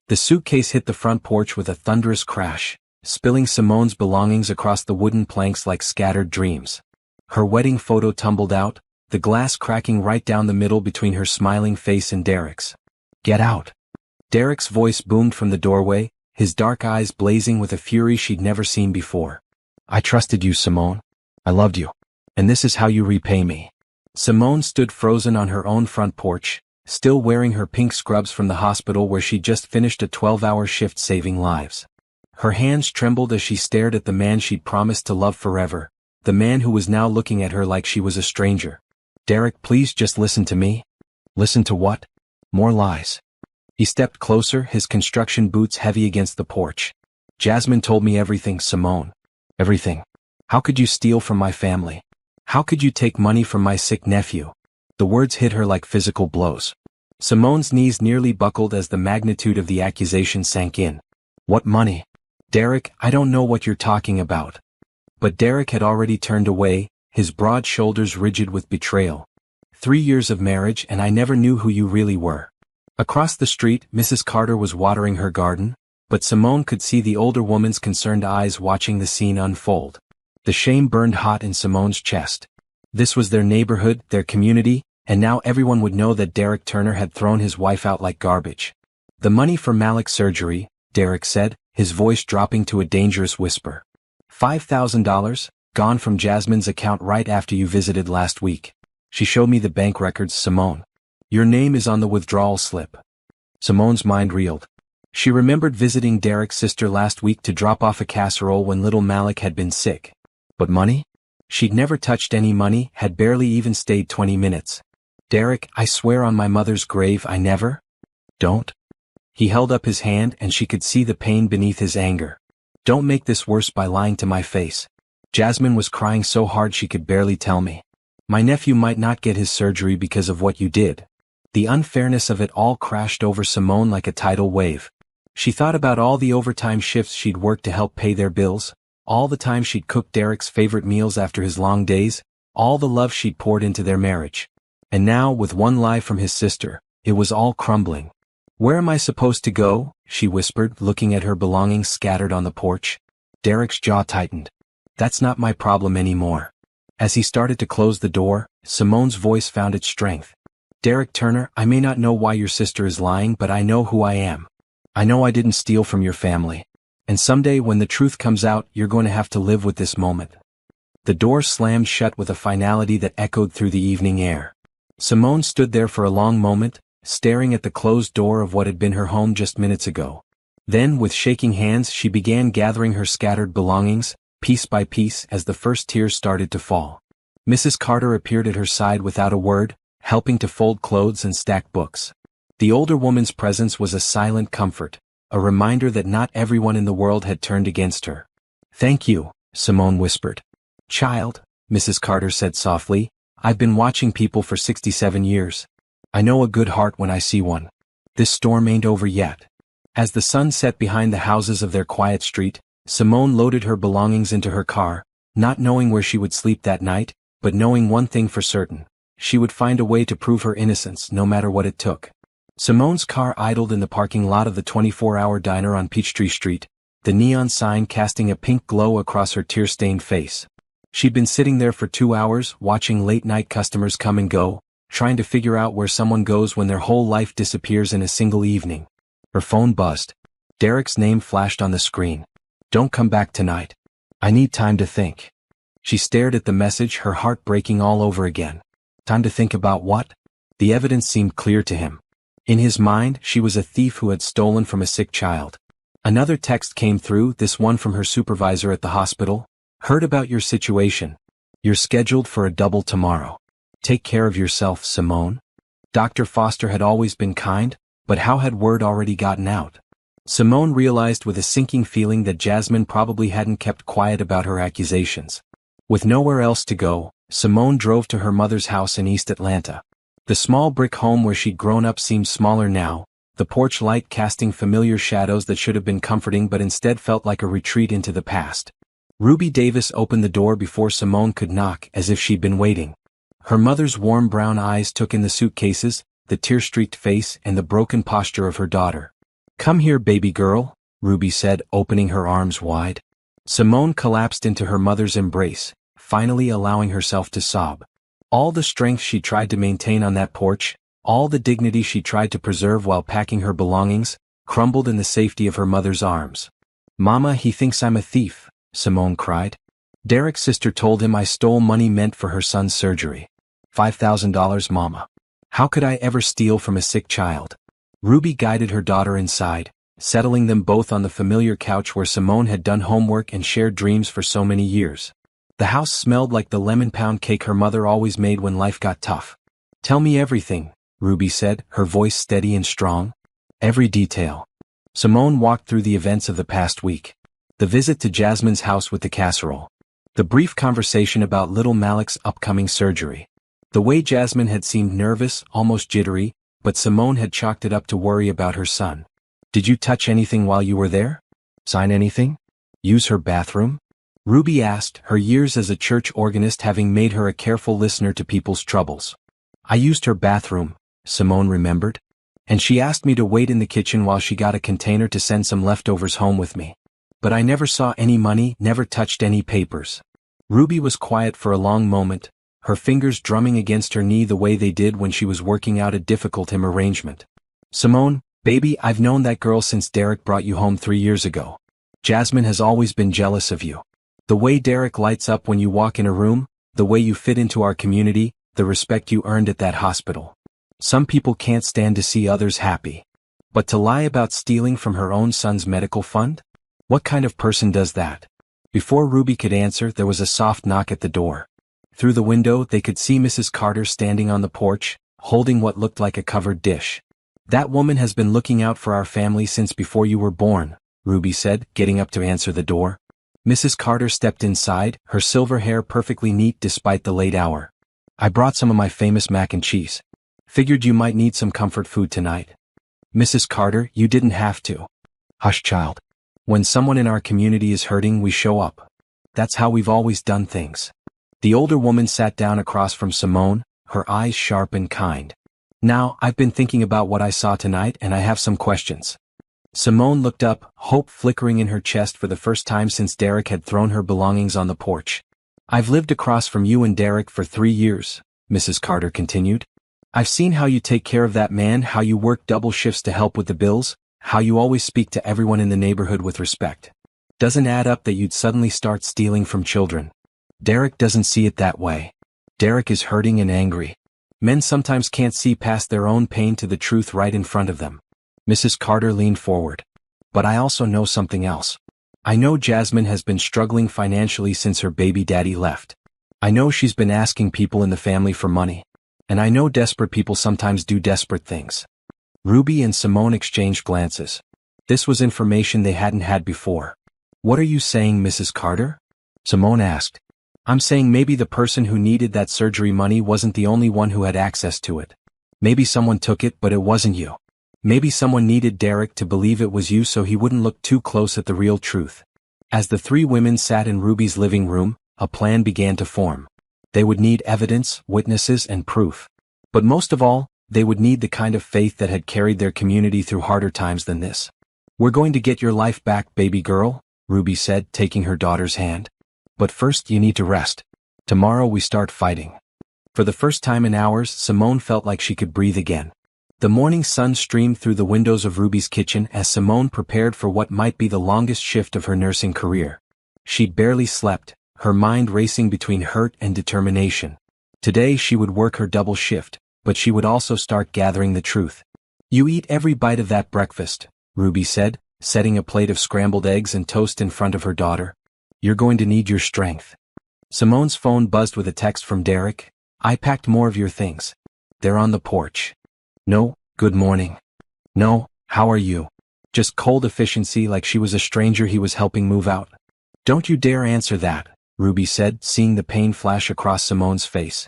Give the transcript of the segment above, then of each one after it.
The suitcase hit the front porch with a thunderous crash, spilling Simone's belongings across the wooden planks like scattered dreams. Her wedding photo tumbled out, the glass cracking right down the middle between her smiling face and Derek's. "Get out!" Derek's voice boomed from the doorway, his dark eyes blazing with a fury she'd never seen before. "I trusted you, Simone. I loved you. And this is how you repay me." Simone stood frozen on her own front porch, still wearing her pink scrubs from the hospital where she'd just finished a 12-hour shift saving lives. Her hands trembled as she stared at the man she'd promised to love forever, the man who was now looking at her like she was a stranger. "Derek, please just listen to me." "Listen to what?" "More lies." He stepped closer, his construction boots heavy against the porch. "Jasmine told me everything, Simone. Everything. How could you steal from my family? How could you take money from my sick nephew?" The words hit her like physical blows. Simone's knees nearly buckled as the magnitude of the accusation sank in. "What money?" "Derek, I don't know what you're talking about." But Derek had already turned away, his broad shoulders rigid with betrayal. 3 years of marriage and I never knew who you really were." Across the street, Mrs. Carter was watering her garden, but Simone could see the older woman's concerned eyes watching the scene unfold. The shame burned hot in Simone's chest. This was their neighborhood, their community, and now everyone would know that Derek Turner had thrown his wife out like garbage. "The money for Malik's surgery," Derek said, his voice dropping to a dangerous whisper. $5,000, gone from Jasmine's account right after you visited last week. She showed me the bank records, Simone. Your name is on the withdrawal slip." Simone's mind reeled. She remembered visiting Derek's sister last week to drop off a casserole when little Malik had been sick. But money? She'd never touched any money, had barely even stayed 20 minutes. "Derek, I swear on my mother's grave I never." "Don't." He held up his hand and she could see the pain beneath his anger. "Don't make this worse by lying to my face. Jasmine was crying so hard she could barely tell me. My nephew might not get his surgery because of what you did." The unfairness of it all crashed over Simone like a tidal wave. She thought about all the overtime shifts she'd worked to help pay their bills, all the time she'd cooked Derek's favorite meals after his long days, all the love she'd poured into their marriage. And now, with one lie from his sister, it was all crumbling. "Where am I supposed to go?" she whispered, looking at her belongings scattered on the porch. Derek's jaw tightened. "That's not my problem anymore." As he started to close the door, Simone's voice found its strength. "Derek Turner, I may not know why your sister is lying, but I know who I am. I know I didn't steal from your family. And someday when the truth comes out, you're going to have to live with this moment." The door slammed shut with a finality that echoed through the evening air. Simone stood there for a long moment, staring at the closed door of what had been her home just minutes ago. Then, with shaking hands, she began gathering her scattered belongings, piece by piece, as the first tears started to fall. Mrs. Carter appeared at her side without a word, helping to fold clothes and stack books. The older woman's presence was a silent comfort, a reminder that not everyone in the world had turned against her. "Thank you," Simone whispered. "Child," Mrs. Carter said softly, "I've been watching people for 67 years. I know a good heart when I see one. This storm ain't over yet." As the sun set behind the houses of their quiet street, Simone loaded her belongings into her car, not knowing where she would sleep that night, but knowing one thing for certain. She would find a way to prove her innocence no matter what it took. Simone's car idled in the parking lot of the 24-hour diner on Peachtree Street, the neon sign casting a pink glow across her tear-stained face. She'd been sitting there for 2 hours, watching late-night customers come and go, trying to figure out where someone goes when their whole life disappears in a single evening. Her phone buzzed. Derek's name flashed on the screen. "Don't come back tonight. I need time to think." She stared at the message, her heart breaking all over again. Time to think about what? The evidence seemed clear to him. In his mind, she was a thief who had stolen from a sick child. Another text came through, this one from her supervisor at the hospital. "Heard about your situation. You're scheduled for a double tomorrow. Take care of yourself, Simone." Dr. Foster had always been kind, but how had word already gotten out? Simone realized with a sinking feeling that Jasmine probably hadn't kept quiet about her accusations. With nowhere else to go, Simone drove to her mother's house in East Atlanta. The small brick home where she'd grown up seemed smaller now, the porch light casting familiar shadows that should have been comforting but instead felt like a retreat into the past. Ruby Davis opened the door before Simone could knock, as if she'd been waiting. Her mother's warm brown eyes took in the suitcases, the tear-streaked face, and the broken posture of her daughter. "Come here, baby girl," Ruby said, opening her arms wide. Simone collapsed into her mother's embrace, finally allowing herself to sob. All the strength she tried to maintain on that porch, all the dignity she tried to preserve while packing her belongings, crumbled in the safety of her mother's arms. "Mama, he thinks I'm a thief," Simone cried. "Derek's sister told him I stole money meant for her son's surgery. $5,000, Mama. How could I ever steal from a sick child?" Ruby guided her daughter inside, settling them both on the familiar couch where Simone had done homework and shared dreams for so many years. The house smelled like the lemon pound cake her mother always made when life got tough. "Tell me everything," Ruby said, her voice steady and strong. "Every detail." Simone walked through the events of the past week. The visit to Jasmine's house with the casserole. The brief conversation about little Malik's upcoming surgery. The way Jasmine had seemed nervous, almost jittery, but Simone had chalked it up to worry about her son. "Did you touch anything while you were there? Sign anything? Use her bathroom?" Ruby asked, her years as a church organist having made her a careful listener to people's troubles. "I used her bathroom," Simone remembered. "And she asked me to wait in the kitchen while she got a container to send some leftovers home with me. But I never saw any money, never touched any papers." Ruby was quiet for a long moment, her fingers drumming against her knee the way they did when she was working out a difficult hymn arrangement. "Simone, baby, I've known that girl since Derek brought you home 3 years ago. Jasmine has always been jealous of you. The way Derek lights up when you walk in a room, the way you fit into our community, the respect you earned at that hospital. Some people can't stand to see others happy. But to lie about stealing from her own son's medical fund? What kind of person does that?" Before Ruby could answer, there was a soft knock at the door. Through the window, they could see Mrs. Carter standing on the porch, holding what looked like a covered dish. "That woman has been looking out for our family since before you were born," Ruby said, getting up to answer the door. Mrs. Carter stepped inside, her silver hair perfectly neat despite the late hour. "I brought some of my famous mac and cheese. Figured you might need some comfort food tonight." "Mrs. Carter, you didn't have to." "Hush, child. When someone in our community is hurting, we show up. That's how we've always done things." The older woman sat down across from Simone, her eyes sharp and kind. "Now, I've been thinking about what I saw tonight and I have some questions." Simone looked up, hope flickering in her chest for the first time since Derek had thrown her belongings on the porch. "I've lived across from you and Derek for 3 years," Mrs. Carter continued. "I've seen how you take care of that man, how you work double shifts to help with the bills, how you always speak to everyone in the neighborhood with respect. Doesn't add up that you'd suddenly start stealing from children. Derek doesn't see it that way. Derek is hurting and angry. Men sometimes can't see past their own pain to the truth right in front of them." Mrs. Carter leaned forward. "But I also know something else. I know Jasmine has been struggling financially since her baby daddy left. I know she's been asking people in the family for money. And I know desperate people sometimes do desperate things." Ruby and Simone exchanged glances. This was information they hadn't had before. "What are you saying, Mrs. Carter?" Simone asked. "I'm saying maybe the person who needed that surgery money wasn't the only one who had access to it. Maybe someone took it but it wasn't you. Maybe someone needed Derek to believe it was you so he wouldn't look too close at the real truth." As the 3 women sat in Ruby's living room, a plan began to form. They would need evidence, witnesses, and proof. But most of all, they would need the kind of faith that had carried their community through harder times than this. "We're going to get your life back, baby girl," Ruby said, taking her daughter's hand. "But first you need to rest. Tomorrow we start fighting." For the first time in hours, Simone felt like she could breathe again. The morning sun streamed through the windows of Ruby's kitchen as Simone prepared for what might be the longest shift of her nursing career. She'd barely slept, her mind racing between hurt and determination. Today she would work her double shift, but she would also start gathering the truth. "You eat every bite of that breakfast," Ruby said, setting a plate of scrambled eggs and toast in front of her daughter. "You're going to need your strength." Simone's phone buzzed with a text from Derek. "I packed more of your things. They're on the porch." "No, good morning." "No, how are you?" Just cold efficiency like she was a stranger he was helping move out. "Don't you dare answer that," Ruby said, seeing the pain flash across Simone's face.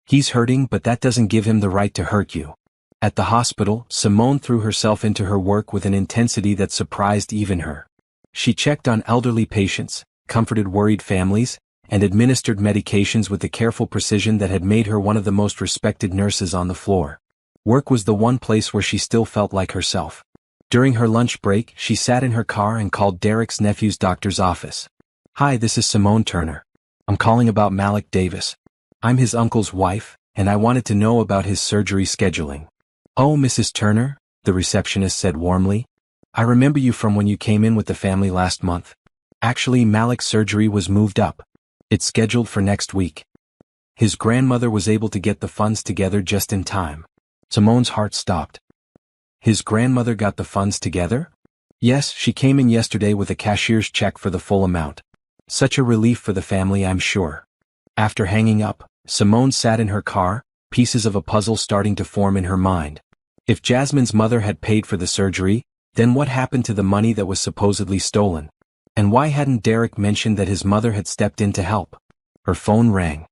"He's hurting, but that doesn't give him the right to hurt you." At the hospital, Simone threw herself into her work with an intensity that surprised even her. She checked on elderly patients, comforted worried families, and administered medications with the careful precision that had made her one of the most respected nurses on the floor. Work was the one place where she still felt like herself. During her lunch break, she sat in her car and called Derek's nephew's doctor's office. "Hi, this is Simone Turner. I'm calling about Malik Davis. I'm his uncle's wife, and I wanted to know about his surgery scheduling." "Oh, Mrs. Turner," the receptionist said warmly. "I remember you from when you came in with the family last month. Actually, Malik's surgery was moved up. It's scheduled for next week." His grandmother was able to get the funds together just in time. Simone's heart stopped. His grandmother got the funds together? Yes, she came in yesterday with a cashier's check for the full amount. Such a relief for the family, I'm sure. After hanging up, Simone sat in her car, pieces of a puzzle starting to form in her mind. If Jasmine's mother had paid for the surgery, then what happened to the money that was supposedly stolen? And why hadn't Derek mentioned that his mother had stepped in to help? Her phone rang.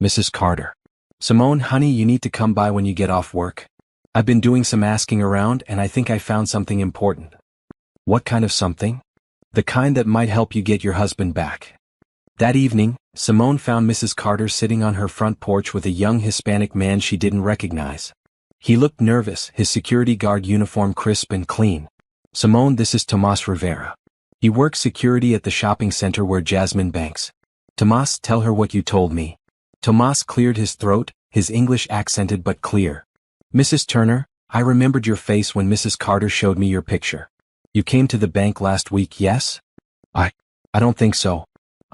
"Mrs. Carter. Simone, honey, you need to come by when you get off work. I've been doing some asking around and I think I found something important." "What kind of something?" "The kind that might help you get your husband back." That evening, Simone found Mrs. Carter sitting on her front porch with a young Hispanic man she didn't recognize. He looked nervous, his security guard uniform crisp and clean. "Simone, this is Tomas Rivera. He works security at the shopping center where Jasmine banks." "Tomas, tell her what you told me." Tomas cleared his throat, his English accented but clear. "Mrs. Turner, I remembered your face when Mrs. Carter showed me your picture. You came to the bank last week, yes?" I don't think so.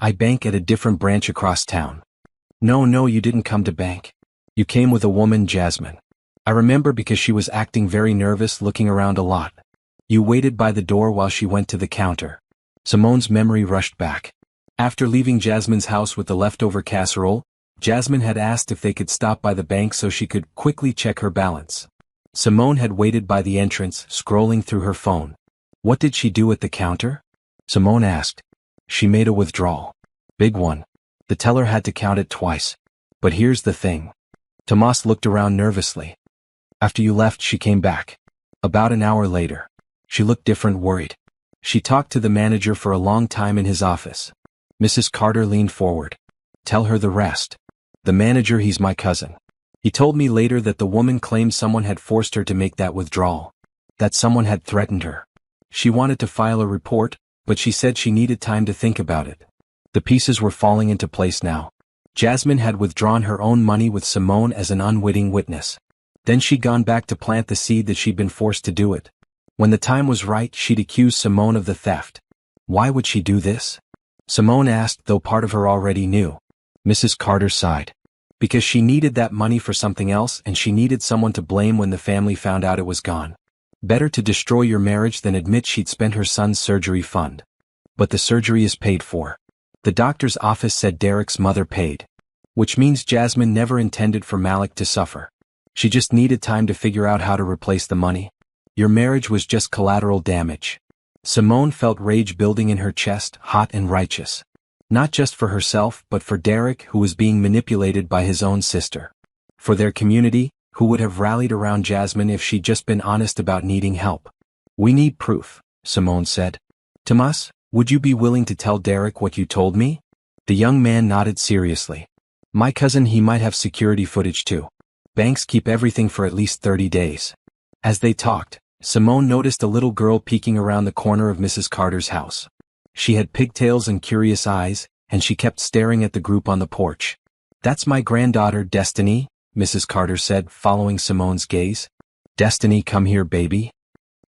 I bank at a different branch across town." No, you didn't come to bank. You came with a woman, Jasmine. I remember because she was acting very nervous, looking around a lot. You waited by the door while she went to the counter." Simone's memory rushed back. After leaving Jasmine's house with the leftover casserole, Jasmine had asked if they could stop by the bank so she could quickly check her balance. Simone had waited by the entrance, scrolling through her phone. "What did she do at the counter?" Simone asked. "She made a withdrawal. Big one. The teller had to count it twice. But here's the thing." Tomas looked around nervously. "After you left, she came back. About an hour later. She looked different, worried. She talked to the manager for a long time in his office." Mrs. Carter leaned forward. "Tell her the rest." "The manager, he's my cousin. He told me later that the woman claimed someone had forced her to make that withdrawal. That someone had threatened her. She wanted to file a report, but she said she needed time to think about it." The pieces were falling into place now. Jasmine had withdrawn her own money with Simone as an unwitting witness. Then she'd gone back to plant the seed that she'd been forced to do it. When the time was right, she'd accuse Simone of the theft. Why would she do this? Simone asked, though part of her already knew. Mrs. Carter sighed. Because she needed that money for something else and she needed someone to blame when the family found out it was gone. Better to destroy your marriage than admit she'd spent her son's surgery fund. But the surgery is paid for. The doctor's office said Derek's mother paid. Which means Jasmine never intended for Malik to suffer. She just needed time to figure out how to replace the money. Your marriage was just collateral damage. Simone felt rage building in her chest, hot and righteous. Not just for herself but for Derek, who was being manipulated by his own sister. For their community, who would have rallied around Jasmine if she'd just been honest about needing help. "We need proof," Simone said. "Tomas, would you be willing to tell Derek what you told me?" The young man nodded seriously. "My cousin, he might have security footage too. Banks keep everything for at least 30 days. As they talked, Simone noticed a little girl peeking around the corner of Mrs. Carter's house. She had pigtails and curious eyes, and she kept staring at the group on the porch. "That's my granddaughter, Destiny," Mrs. Carter said, following Simone's gaze. "Destiny, come here, baby."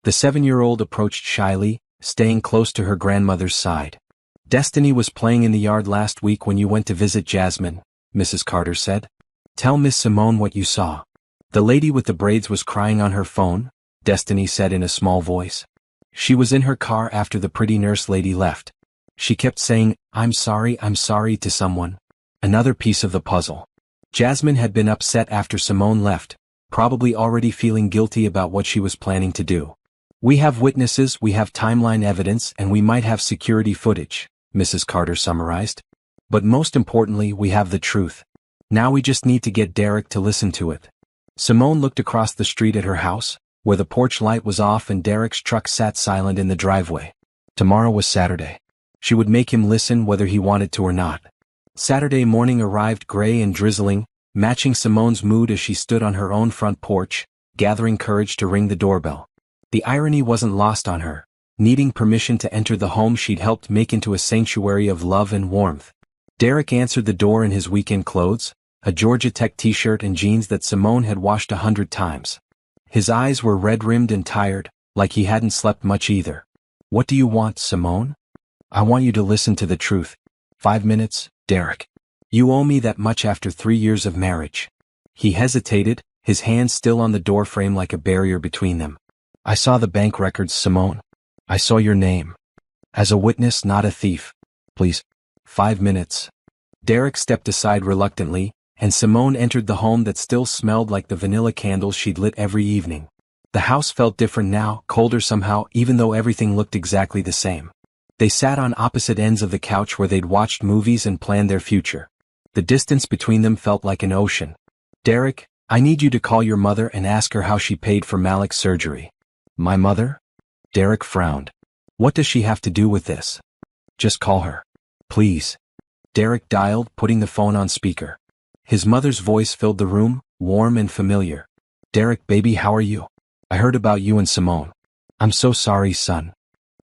The 7-year-old approached shyly, staying close to her grandmother's side. "Destiny was playing in the yard last week when you went to visit Jasmine," Mrs. Carter said. "Tell Miss Simone what you saw." "The lady with the braids was crying on her phone," Destiny said in a small voice. "She was in her car after the pretty nurse lady left. She kept saying, 'I'm sorry, I'm sorry' to someone." Another piece of the puzzle. Jasmine had been upset after Simone left, probably already feeling guilty about what she was planning to do. "We have witnesses, we have timeline evidence, and we might have security footage," Mrs. Carter summarized. "But most importantly, we have the truth. Now we just need to get Derek to listen to it." Simone looked across the street at her house, where the porch light was off and Derek's truck sat silent in the driveway. Tomorrow was Saturday. She would make him listen whether he wanted to or not. Saturday morning arrived gray and drizzling, matching Simone's mood as she stood on her own front porch, gathering courage to ring the doorbell. The irony wasn't lost on her, needing permission to enter the home she'd helped make into a sanctuary of love and warmth. Derek answered the door in his weekend clothes, a Georgia Tech t-shirt and jeans that Simone had washed 100 times. His eyes were red-rimmed and tired, like he hadn't slept much either. "What do you want, Simone?" "I want you to listen to the truth." "5 minutes, Derek. You owe me that much after 3 years of marriage." He hesitated, his hand still on the doorframe like a barrier between them. "I saw the bank records, Simone. I saw your name. As a witness, not a thief. Please. 5 minutes. Derek stepped aside reluctantly, and Simone entered the home that still smelled like the vanilla candles she'd lit every evening. The house felt different now, colder somehow, even though everything looked exactly the same. They sat on opposite ends of the couch where they'd watched movies and planned their future. The distance between them felt like an ocean. "Derek, I need you to call your mother and ask her how she paid for Malik's surgery." "My mother?" Derek frowned. "What does she have to do with this?" "Just call her. Please." Derek dialed, putting the phone on speaker. His mother's voice filled the room, warm and familiar. "Derek, baby, how are you? I heard about you and Simone." "I'm so sorry, son."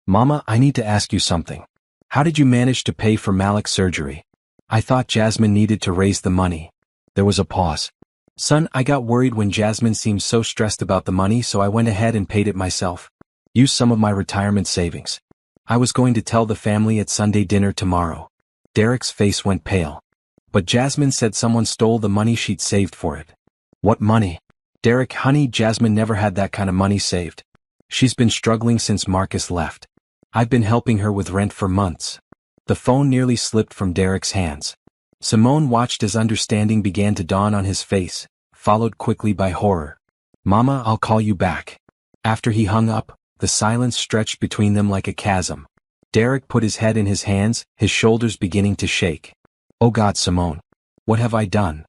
"Mama, I need to ask you something. How did you manage to pay for Malik's surgery?" "I thought Jasmine needed to raise the money." There was a pause. "Son, I got worried when Jasmine seemed so stressed about the money, so I went ahead and paid it myself. Used some of my retirement savings. I was going to tell the family at Sunday dinner tomorrow." Derek's face went pale. "But Jasmine said someone stole the money she'd saved for it." "What money?" "Derek, honey, Jasmine never had that kind of money saved. She's been struggling since Marcus left. I've been helping her with rent for months." The phone nearly slipped from Derek's hands. Simone watched as understanding began to dawn on his face, followed quickly by horror. "Mama, I'll call you back." After he hung up, the silence stretched between them like a chasm. Derek put his head in his hands, his shoulders beginning to shake. "Oh God, Simone. What have I done?"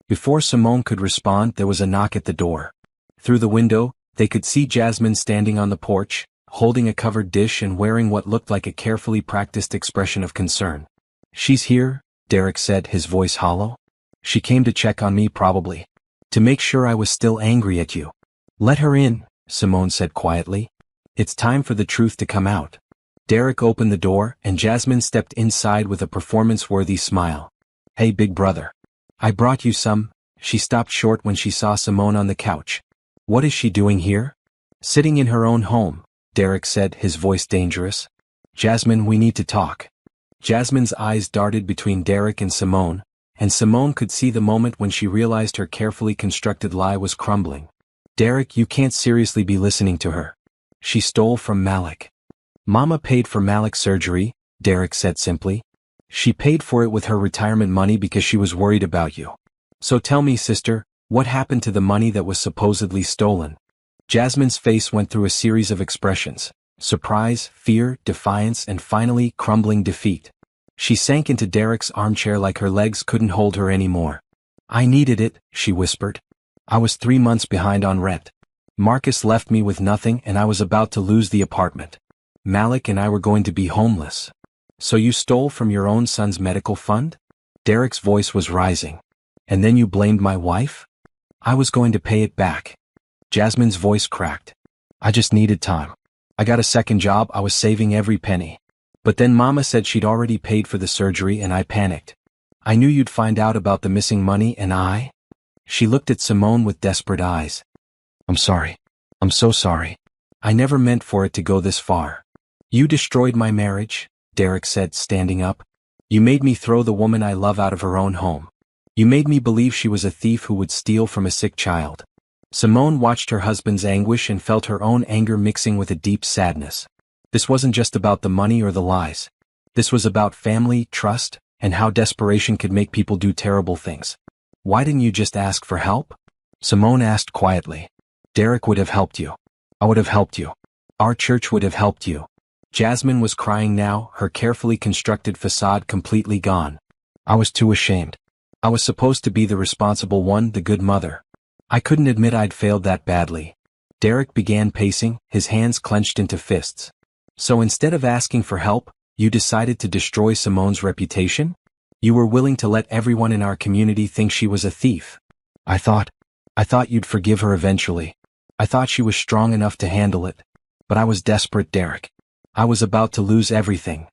Before Simone could respond, there was a knock at the door. Through the window, they could see Jasmine standing on the porch, holding a covered dish and wearing what looked like a carefully practiced expression of concern. "She's here," Derek said, his voice hollow. "She came to check on me probably. To make sure I was still angry at you." "Let her in," Simone said quietly. "It's time for the truth to come out." Derek opened the door, and Jasmine stepped inside with a performance-worthy smile. "Hey, big brother. I brought you some." She stopped short when she saw Simone on the couch. "What is she doing here?" "Sitting in her own home," Derek said, his voice dangerous. "Jasmine, we need to talk." Jasmine's eyes darted between Derek and Simone could see the moment when she realized her carefully constructed lie was crumbling. "Derek, you can't seriously be listening to her. She stole from Malik." "Mama paid for Malik's surgery," Derek said simply. "She paid for it with her retirement money because she was worried about you. So tell me, sister, what happened to the money that was supposedly stolen?" Jasmine's face went through a series of expressions: surprise, fear, defiance, and finally, crumbling defeat. She sank into Derek's armchair like her legs couldn't hold her anymore. "I needed it," she whispered. "I was 3 months behind on rent. Marcus left me with nothing and I was about to lose the apartment. Malik and I were going to be homeless. So you stole from your own son's medical fund?" Derek's voice was rising. "And then you blamed my wife?" "I was going to pay it back." Jasmine's voice cracked. "I just needed time. I got a second job, I was saving every penny. But then Mama said she'd already paid for the surgery and I panicked. I knew you'd find out about the missing money and I—" She looked at Simone with desperate eyes. "I'm sorry. I'm so sorry. I never meant for it to go this far." "You destroyed my marriage," Derek said, standing up. "You made me throw the woman I love out of her own home. You made me believe she was a thief who would steal from a sick child." Simone watched her husband's anguish and felt her own anger mixing with a deep sadness. This wasn't just about the money or the lies. This was about family, trust, and how desperation could make people do terrible things. "Why didn't you just ask for help?" Simone asked quietly. "Derek would have helped you. I would have helped you. Our church would have helped you." Jasmine was crying now, her carefully constructed facade completely gone. "I was too ashamed. I was supposed to be the responsible one, the good mother. I couldn't admit I'd failed that badly." Derek began pacing, his hands clenched into fists. "So instead of asking for help, you decided to destroy Simone's reputation? You were willing to let everyone in our community think she was a thief. I thought you'd forgive her eventually." I thought she was strong enough to handle it. But I was desperate, Derek. I was about to lose everything.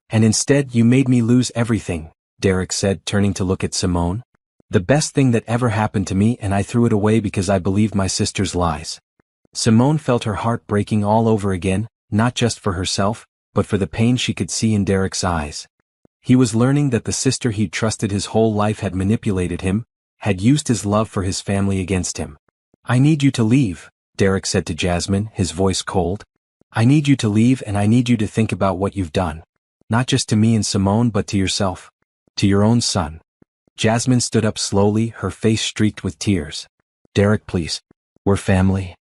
And instead you made me lose everything, Derek said, turning to look at Simone. The best thing that ever happened to me, and I threw it away because I believed my sister's lies. Simone felt her heart breaking all over again, not just for herself, but for the pain she could see in Derek's eyes. He was learning that the sister he'd trusted his whole life had manipulated him, had used his love for his family against him. I need you to leave, Derek said to Jasmine, his voice cold. I need you to leave, and I need you to think about what you've done. Not just to me and Simone, but to yourself. To your own son. Jasmine stood up slowly, her face streaked with tears. Derek, please. We're family.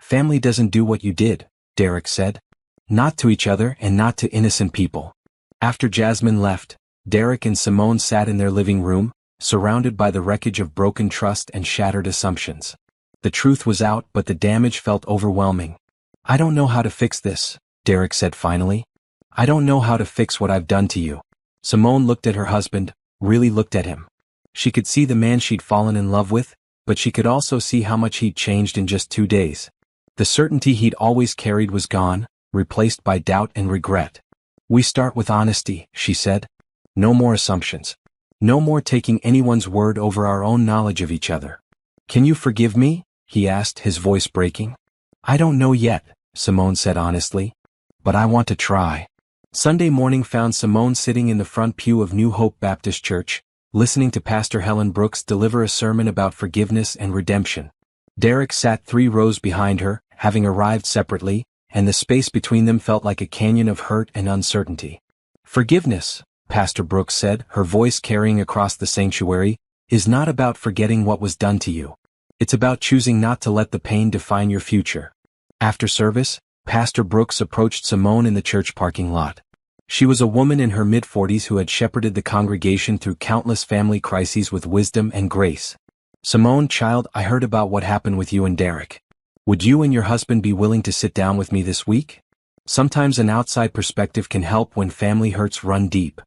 Family doesn't do what you did, Derek said. Not to each other and not to innocent people. After Jasmine left, Derek and Simone sat in their living room, surrounded by the wreckage of broken trust and shattered assumptions. The truth was out, but the damage felt overwhelming. I don't know how to fix this, Derek said finally. I don't know how to fix what I've done to you. Simone looked at her husband, really looked at him. She could see the man she'd fallen in love with, but she could also see how much he'd changed in just 2 days. The certainty he'd always carried was gone, replaced by doubt and regret. We start with honesty, she said. No more assumptions. No more taking anyone's word over our own knowledge of each other. Can you forgive me? He asked, his voice breaking. I don't know yet, Simone said honestly. But I want to try. Sunday morning found Simone sitting in the front pew of New Hope Baptist Church, listening to Pastor Helen Brooks deliver a sermon about forgiveness and redemption. Derek sat 3 rows behind her, having arrived separately, and the space between them felt like a canyon of hurt and uncertainty. Forgiveness, Pastor Brooks said, her voice carrying across the sanctuary, is not about forgetting what was done to you. It's about choosing not to let the pain define your future. After service, Pastor Brooks approached Simone in the church parking lot. She was a woman in her mid-40s who had shepherded the congregation through countless family crises with wisdom and grace. Simone, child, I heard about what happened with you and Derek. Would you and your husband be willing to sit down with me this week? Sometimes an outside perspective can help when family hurts run deep.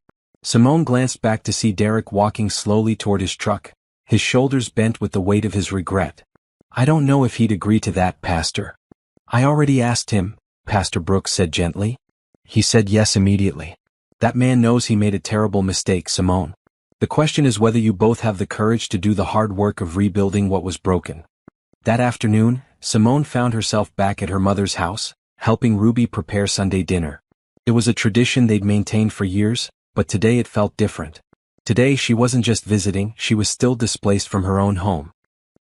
Simone glanced back to see Derek walking slowly toward his truck, his shoulders bent with the weight of his regret. I don't know if he'd agree to that, Pastor. I already asked him, Pastor Brooks said gently. He said yes immediately. That man knows he made a terrible mistake, Simone. The question is whether you both have the courage to do the hard work of rebuilding what was broken. That afternoon, Simone found herself back at her mother's house, helping Ruby prepare Sunday dinner. It was a tradition they'd maintained for years, but today it felt different. Today she wasn't just visiting, she was still displaced from her own home.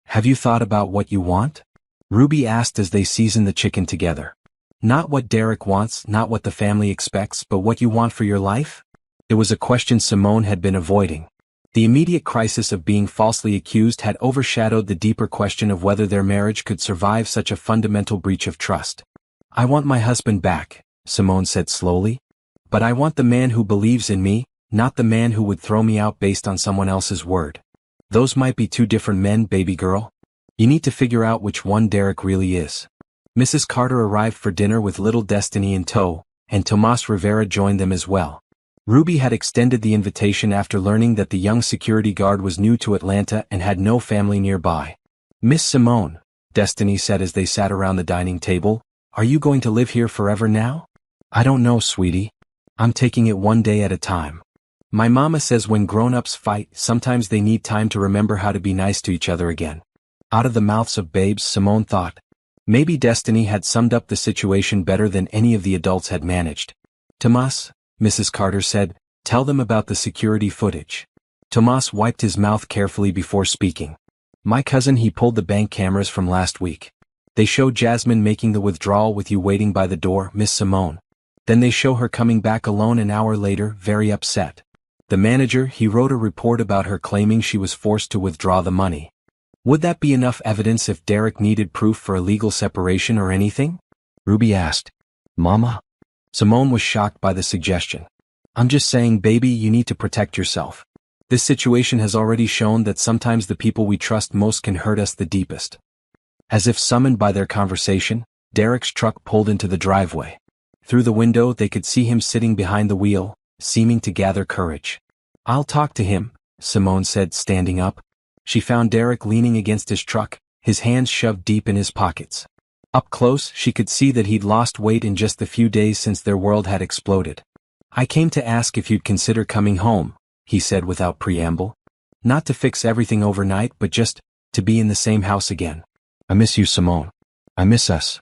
Have you thought about what you want? Ruby asked as they seasoned the chicken together. Not what Derek wants, not what the family expects, but what you want for your life? It was a question Simone had been avoiding. The immediate crisis of being falsely accused had overshadowed the deeper question of whether their marriage could survive such a fundamental breach of trust. I want my husband back, Simone said slowly. But I want the man who believes in me, not the man who would throw me out based on someone else's word. Those might be 2 different men, baby girl. You need to figure out which one Derek really is. Mrs. Carter arrived for dinner with little Destiny in tow, and Tomas Rivera joined them as well. Ruby had extended the invitation after learning that the young security guard was new to Atlanta and had no family nearby. Miss Simone, Destiny said as they sat around the dining table, are you going to live here forever now? I don't know, sweetie. I'm taking it one day at a time. My mama says when grown-ups fight, sometimes they need time to remember how to be nice to each other again. Out of the mouths of babes, Simone thought. Maybe Destiny had summed up the situation better than any of the adults had managed. Tomas, Mrs. Carter said, tell them about the security footage. Tomas wiped his mouth carefully before speaking. My cousin, he pulled the bank cameras from last week. They show Jasmine making the withdrawal with you waiting by the door, Miss Simone. Then they show her coming back alone an hour later, very upset. The manager, he wrote a report about her claiming she was forced to withdraw the money. Would that be enough evidence if Derek needed proof for a legal separation or anything? Ruby asked. Mama? Simone was shocked by the suggestion. I'm just saying, baby, you need to protect yourself. This situation has already shown that sometimes the people we trust most can hurt us the deepest. As if summoned by their conversation, Derek's truck pulled into the driveway. Through the window they could see him sitting behind the wheel, seeming to gather courage. I'll talk to him, Simone said, standing up. She found Derek leaning against his truck, his hands shoved deep in his pockets. Up close, she could see that he'd lost weight in just the few days since their world had exploded. "I came to ask if you'd consider coming home," he said without preamble. "Not to fix everything overnight, but just to be in the same house again. I miss you, Simone. I miss us.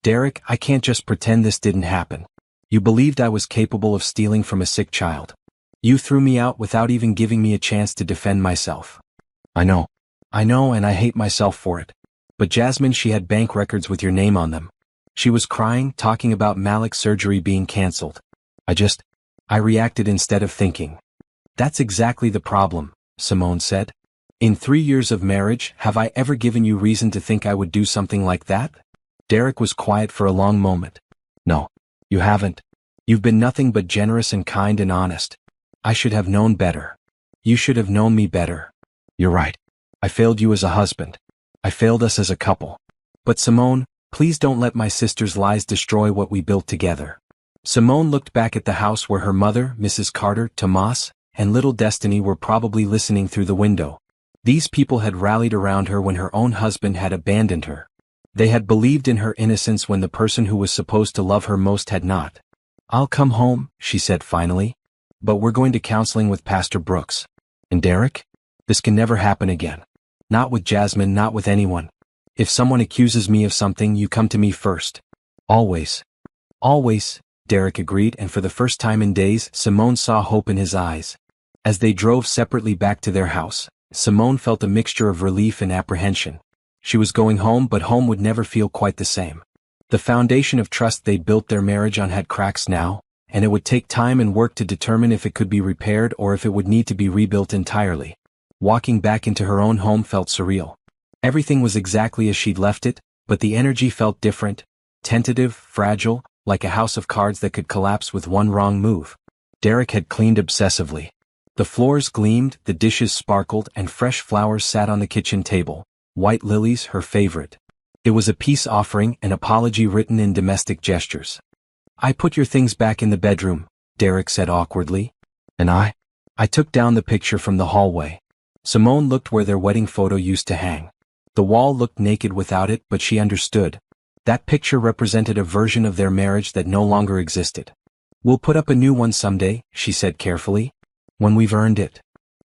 Derek, I can't just pretend this didn't happen. You believed I was capable of stealing from a sick child. You threw me out without even giving me a chance to defend myself. I know, and I hate myself for it. But Jasmine, she had bank records with your name on them. She was crying, talking about Malik's surgery being cancelled. I reacted instead of thinking." "That's exactly the problem," Simone said. "In 3 years of marriage, have I ever given you reason to think I would do something like that?" Derek was quiet for a long moment. "No, you haven't. You've been nothing but generous and kind and honest. I should have known better. You should have known me better. You're right. I failed you as a husband. I failed us as a couple. But Simone, please don't let my sister's lies destroy what we built together." Simone looked back at the house where her mother, Mrs. Carter, Tomas, and little Destiny were probably listening through the window. These people had rallied around her when her own husband had abandoned her. They had believed in her innocence when the person who was supposed to love her most had not. "I'll come home," she said finally. "But we're going to counseling with Pastor Brooks. And Derek? This can never happen again. Not with Jasmine, not with anyone. If someone accuses me of something, you come to me first. Always." "Always," Derek agreed, and for the first time in days, Simone saw hope in his eyes. As they drove separately back to their house, Simone felt a mixture of relief and apprehension. She was going home, but home would never feel quite the same. The foundation of trust they built their marriage on had cracks now, and it would take time and work to determine if it could be repaired or if it would need to be rebuilt entirely. Walking back into her own home felt surreal. Everything was exactly as she'd left it, but the energy felt different, tentative, fragile, like a house of cards that could collapse with one wrong move. Derek had cleaned obsessively. The floors gleamed, the dishes sparkled, and fresh flowers sat on the kitchen table, white lilies, her favorite. It was a peace offering, an apology written in domestic gestures. "I put your things back in the bedroom," Derek said awkwardly. "And I took down the picture from the hallway." Simone looked where their wedding photo used to hang. The wall looked naked without it, but she understood. That picture represented a version of their marriage that no longer existed. "We'll put up a new one someday," she said carefully. "When we've earned it."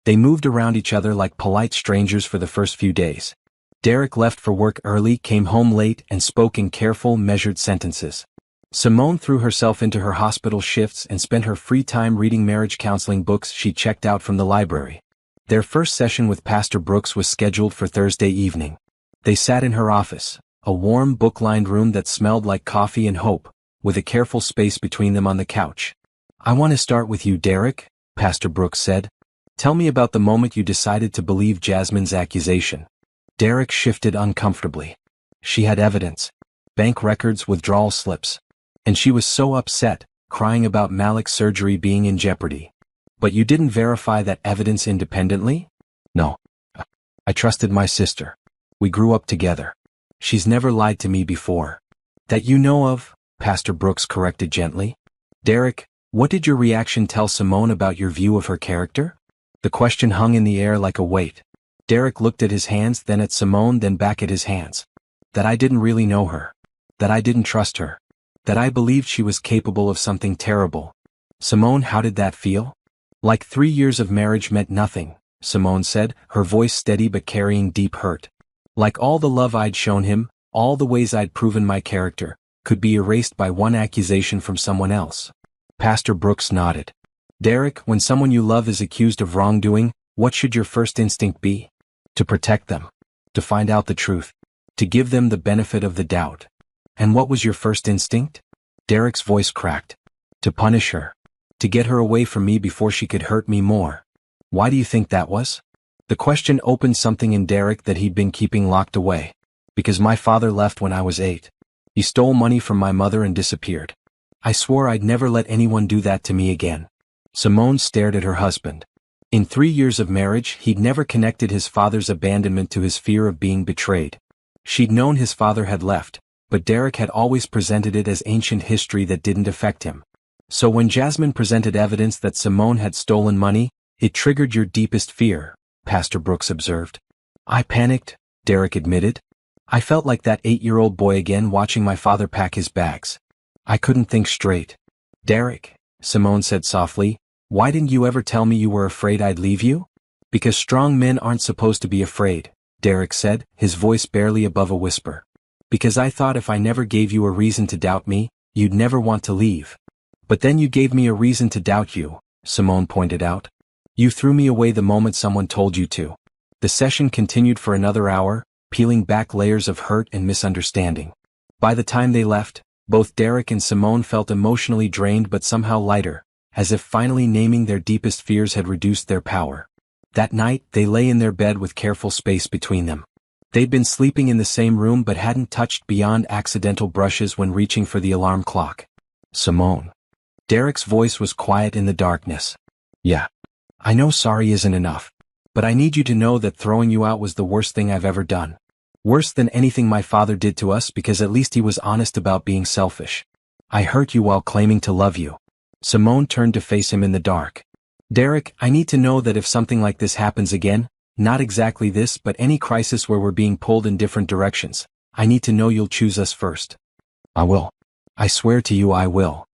They moved around each other like polite strangers for the first few days. Derek left for work early, came home late, and spoke in careful, measured sentences. Simone threw herself into her hospital shifts and spent her free time reading marriage counseling books she checked out from the library. Their first session with Pastor Brooks was scheduled for Thursday evening. They sat in her office, a warm, book-lined room that smelled like coffee and hope, with a careful space between them on the couch. "I want to start with you, Derek," Pastor Brooks said. "Tell me about the moment you decided to believe Jasmine's accusation." Derek shifted uncomfortably. She had evidence. Bank records, withdrawal slips. And she was so upset, crying about Malik's surgery being in jeopardy. "But you didn't verify that evidence independently?" "No. I trusted my sister. We grew up together. She's never lied to me before." "That you know of," Pastor Brooks corrected gently. "Derek, what did your reaction tell Simone about your view of her character?" The question hung in the air like a weight. Derek looked at his hands, then at Simone, then back at his hands. "That I didn't really know her. That I didn't trust her. That I believed she was capable of something terrible." "Simone, how did that feel?" "Like 3 years of marriage meant nothing," Simone said, her voice steady but carrying deep hurt. "Like all the love I'd shown him, all the ways I'd proven my character, could be erased by one accusation from someone else." Pastor Brooks nodded. "Derek, when someone you love is accused of wrongdoing, what should your first instinct be? To protect them. To find out the truth. To give them the benefit of the doubt. And what was your first instinct?" Derek's voice cracked. "To punish her. To get her away from me before she could hurt me more." "Why do you think that was?" The question opened something in Derek that he'd been keeping locked away. "Because my father left when I was 8. He stole money from my mother and disappeared. I swore I'd never let anyone do that to me again." Simone stared at her husband. In 3 years of marriage, he'd never connected his father's abandonment to his fear of being betrayed. She'd known his father had left, but Derek had always presented it as ancient history that didn't affect him. "So when Jasmine presented evidence that Simone had stolen money, it triggered your deepest fear," Pastor Brooks observed. "I panicked," Derek admitted. I felt like that 8-year-old boy again watching my father pack his bags. I couldn't think straight. Derek, Simone said softly, why didn't you ever tell me you were afraid I'd leave you? Because strong men aren't supposed to be afraid, Derek said, his voice barely above a whisper. Because I thought if I never gave you a reason to doubt me, you'd never want to leave. But then you gave me a reason to doubt you, Simone pointed out. You threw me away the moment someone told you to. The session continued for another hour, peeling back layers of hurt and misunderstanding. By the time they left, both Derek and Simone felt emotionally drained but somehow lighter, as if finally naming their deepest fears had reduced their power. That night, they lay in their bed with careful space between them. They'd been sleeping in the same room but hadn't touched beyond accidental brushes when reaching for the alarm clock. Simone. Derek's voice was quiet in the darkness. Yeah. I know sorry isn't enough. But I need you to know that throwing you out was the worst thing I've ever done. Worse than anything my father did to us because at least he was honest about being selfish. I hurt you while claiming to love you. Simone turned to face him in the dark. Derek, I need to know that if something like this happens again, not exactly this but any crisis where we're being pulled in different directions, I need to know you'll choose us first. I will. I swear to you I will.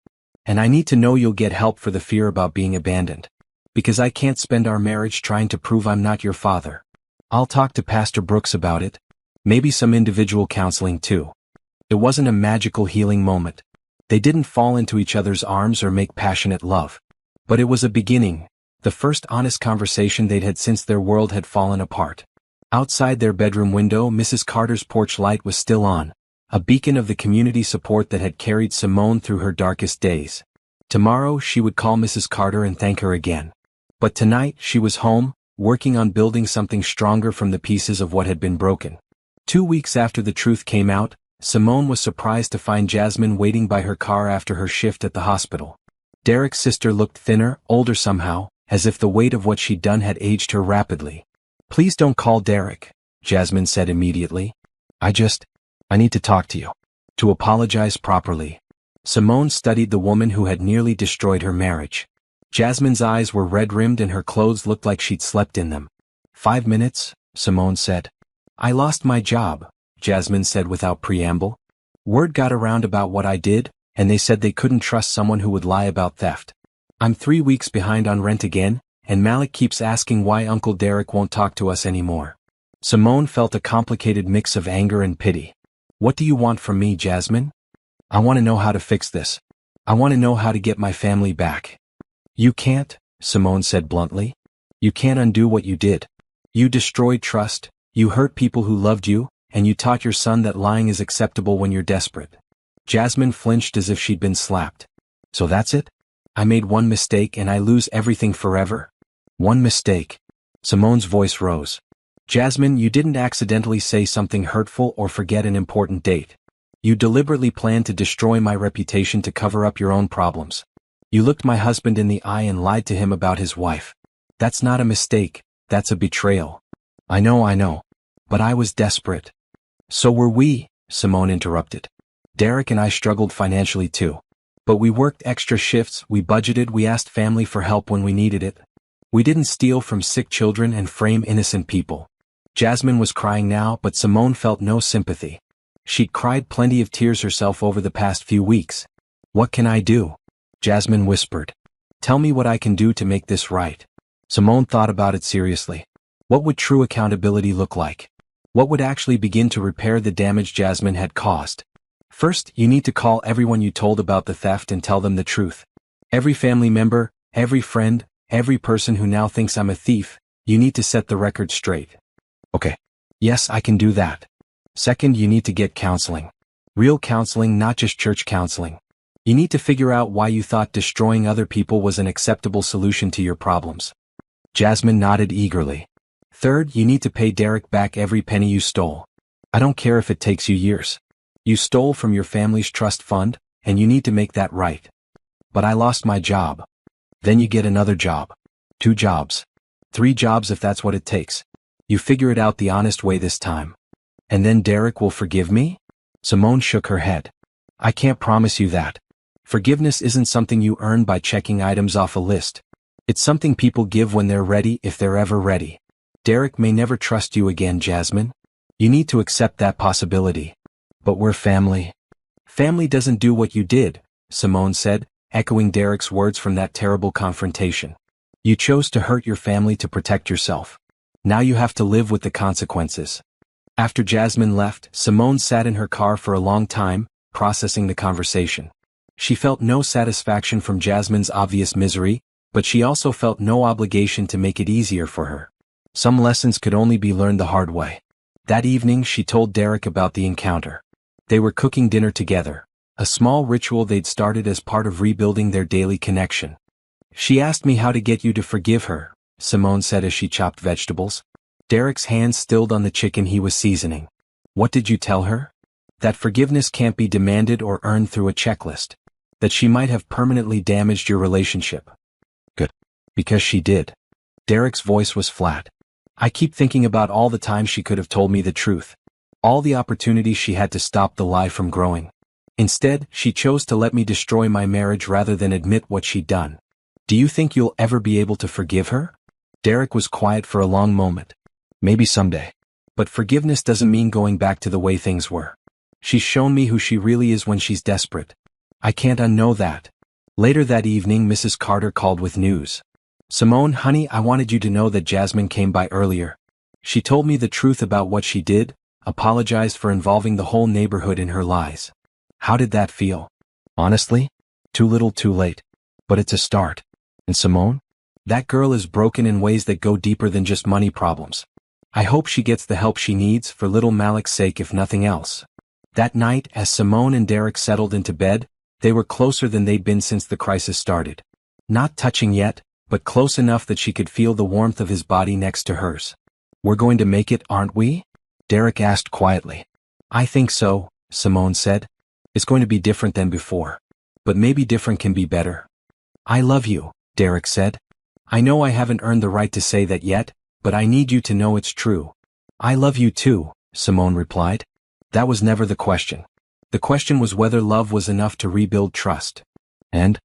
And I need to know you'll get help for the fear about being abandoned. Because I can't spend our marriage trying to prove I'm not your father. I'll talk to Pastor Brooks about it. Maybe some individual counseling too. It wasn't a magical healing moment. They didn't fall into each other's arms or make passionate love. But it was a beginning, the first honest conversation they'd had since their world had fallen apart. Outside their bedroom window, Mrs. Carter's porch light was still on, a beacon of the community support that had carried Simone through her darkest days. Tomorrow she would call Mrs. Carter and thank her again. But tonight she was home, working on building something stronger from the pieces of what had been broken. 2 weeks after the truth came out, Simone was surprised to find Jasmine waiting by her car after her shift at the hospital. Derek's sister looked thinner, older somehow, as if the weight of what she'd done had aged her rapidly. Please don't call Derek, Jasmine said immediately. I need to talk to you. To apologize properly. Simone studied the woman who had nearly destroyed her marriage. Jasmine's eyes were red-rimmed and her clothes looked like she'd slept in them. 5 minutes, Simone said. I lost my job, Jasmine said without preamble. Word got around about what I did, and they said they couldn't trust someone who would lie about theft. I'm 3 weeks behind on rent again, and Malik keeps asking why Uncle Derek won't talk to us anymore. Simone felt a complicated mix of anger and pity. What do you want from me, Jasmine? I want to know how to fix this. I want to know how to get my family back. You can't, Simone said bluntly. You can't undo what you did. You destroyed trust, you hurt people who loved you, and you taught your son that lying is acceptable when you're desperate. Jasmine flinched as if she'd been slapped. So that's it? I made one mistake and I lose everything forever? One mistake. Simone's voice rose. Jasmine, you didn't accidentally say something hurtful or forget an important date. You deliberately planned to destroy my reputation to cover up your own problems. You looked my husband in the eye and lied to him about his wife. That's not a mistake, that's a betrayal. I know. But I was desperate. So were we, Simone interrupted. Derek and I struggled financially too. But we worked extra shifts, we budgeted, we asked family for help when we needed it. We didn't steal from sick children and frame innocent people. Jasmine was crying now, but Simone felt no sympathy. She'd cried plenty of tears herself over the past few weeks. What can I do? Jasmine whispered. Tell me what I can do to make this right. Simone thought about it seriously. What would true accountability look like? What would actually begin to repair the damage Jasmine had caused? First, you need to call everyone you told about the theft and tell them the truth. Every family member, every friend, every person who now thinks I'm a thief, you need to set the record straight. Okay. Yes, I can do that. Second, you need to get counseling. Real counseling, not just church counseling. You need to figure out why you thought destroying other people was an acceptable solution to your problems. Jasmine nodded eagerly. Third, you need to pay Derek back every penny you stole. I don't care if it takes you years. You stole from your family's trust fund, and you need to make that right. But I lost my job. Then you get another job. 2 jobs. 3 jobs if that's what it takes. You figure it out the honest way this time. And then Derek will forgive me? Simone shook her head. I can't promise you that. Forgiveness isn't something you earn by checking items off a list. It's something people give when they're ready, if they're ever ready. Derek may never trust you again, Jasmine. You need to accept that possibility. But we're family. Family doesn't do what you did, Simone said, echoing Derek's words from that terrible confrontation. You chose to hurt your family to protect yourself. Now you have to live with the consequences. After Jasmine left, Simone sat in her car for a long time, processing the conversation. She felt no satisfaction from Jasmine's obvious misery, but she also felt no obligation to make it easier for her. Some lessons could only be learned the hard way. That evening she told Derek about the encounter. They were cooking dinner together, a small ritual they'd started as part of rebuilding their daily connection. She asked me how to get you to forgive her, Simone said as she chopped vegetables. Derek's hands stilled on the chicken he was seasoning. What did you tell her? That forgiveness can't be demanded or earned through a checklist. That she might have permanently damaged your relationship. Good. Because she did. Derek's voice was flat. I keep thinking about all the times she could have told me the truth. All the opportunities she had to stop the lie from growing. Instead, she chose to let me destroy my marriage rather than admit what she'd done. Do you think you'll ever be able to forgive her? Derek was quiet for a long moment. Maybe someday. But forgiveness doesn't mean going back to the way things were. She's shown me who she really is when she's desperate. I can't unknow that. Later that evening, Mrs. Carter called with news. Simone, honey, I wanted you to know that Jasmine came by earlier. She told me the truth about what she did, apologized for involving the whole neighborhood in her lies. How did that feel? Honestly? Too little too late. But it's a start. And Simone? That girl is broken in ways that go deeper than just money problems. I hope she gets the help she needs for little Malik's sake if nothing else. That night, as Simone and Derek settled into bed, they were closer than they'd been since the crisis started. Not touching yet, but close enough that she could feel the warmth of his body next to hers. We're going to make it, aren't we? Derek asked quietly. I think so, Simone said. It's going to be different than before. But maybe different can be better. I love you, Derek said. I know I haven't earned the right to say that yet, but I need you to know it's true. I love you too, Simone replied. That was never the question. The question was whether love was enough to rebuild trust. And?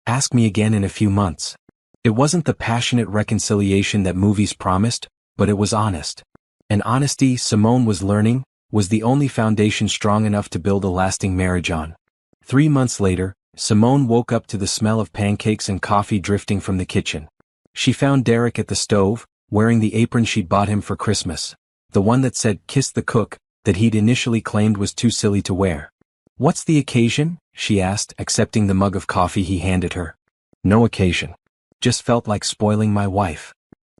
Ask me again in a few months. It wasn't the passionate reconciliation that movies promised, but it was honest. And honesty, Simone was learning, was the only foundation strong enough to build a lasting marriage on. 3 months later, Simone woke up to the smell of pancakes and coffee drifting from the kitchen. She found Derek at the stove, wearing the apron she'd bought him for Christmas. The one that said "Kiss the Cook," that he'd initially claimed was too silly to wear. What's the occasion? She asked, accepting the mug of coffee he handed her. No occasion. Just felt like spoiling my wife.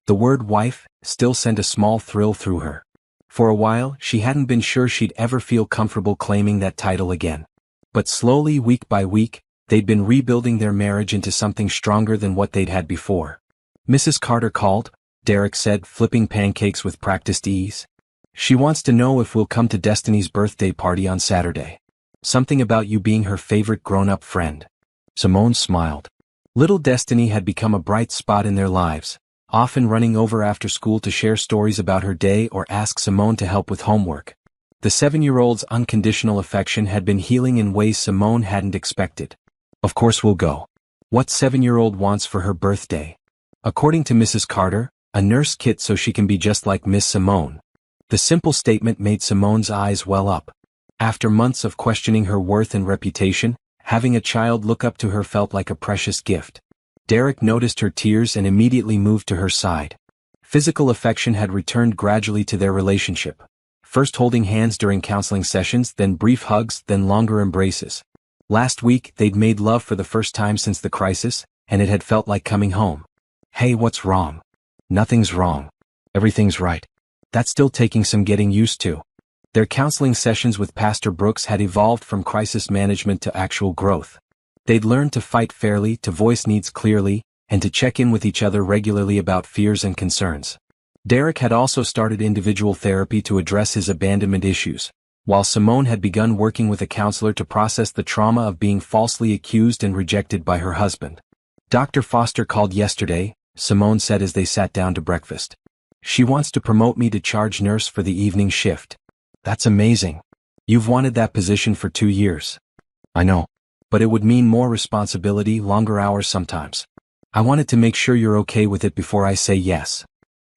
The word wife still sent a small thrill through her. For a while, she hadn't been sure she'd ever feel comfortable claiming that title again. But slowly, week by week, they'd been rebuilding their marriage into something stronger than what they'd had before. Mrs. Carter called, Derek said, flipping pancakes with practiced ease. She wants to know if we'll come to Destiny's birthday party on Saturday. Something about you being her favorite grown-up friend. Simone smiled. Little Destiny had become a bright spot in their lives, often running over after school to share stories about her day or ask Simone to help with homework. The 7-year-old's unconditional affection had been healing in ways Simone hadn't expected. Of course we'll go. What 7-year-old wants for her birthday? According to Mrs. Carter, a nurse kit so she can be just like Miss Simone. The simple statement made Simone's eyes well up. After months of questioning her worth and reputation, having a child look up to her felt like a precious gift. Derek noticed her tears and immediately moved to her side. Physical affection had returned gradually to their relationship. First holding hands during counseling sessions, then brief hugs, then longer embraces. Last week, they'd made love for the first time since the crisis, and it had felt like coming home. Hey, what's wrong? Nothing's wrong. Everything's right. That's still taking some getting used to. Their counseling sessions with Pastor Brooks had evolved from crisis management to actual growth. They'd learned to fight fairly, to voice needs clearly, and to check in with each other regularly about fears and concerns. Derek had also started individual therapy to address his abandonment issues, while Simone had begun working with a counselor to process the trauma of being falsely accused and rejected by her husband. Dr. Foster called yesterday, Simone said as they sat down to breakfast. She wants to promote me to charge nurse for the evening shift. That's amazing. You've wanted that position for 2 years. I know. But it would mean more responsibility, longer hours sometimes. I wanted to make sure you're okay with it before I say yes.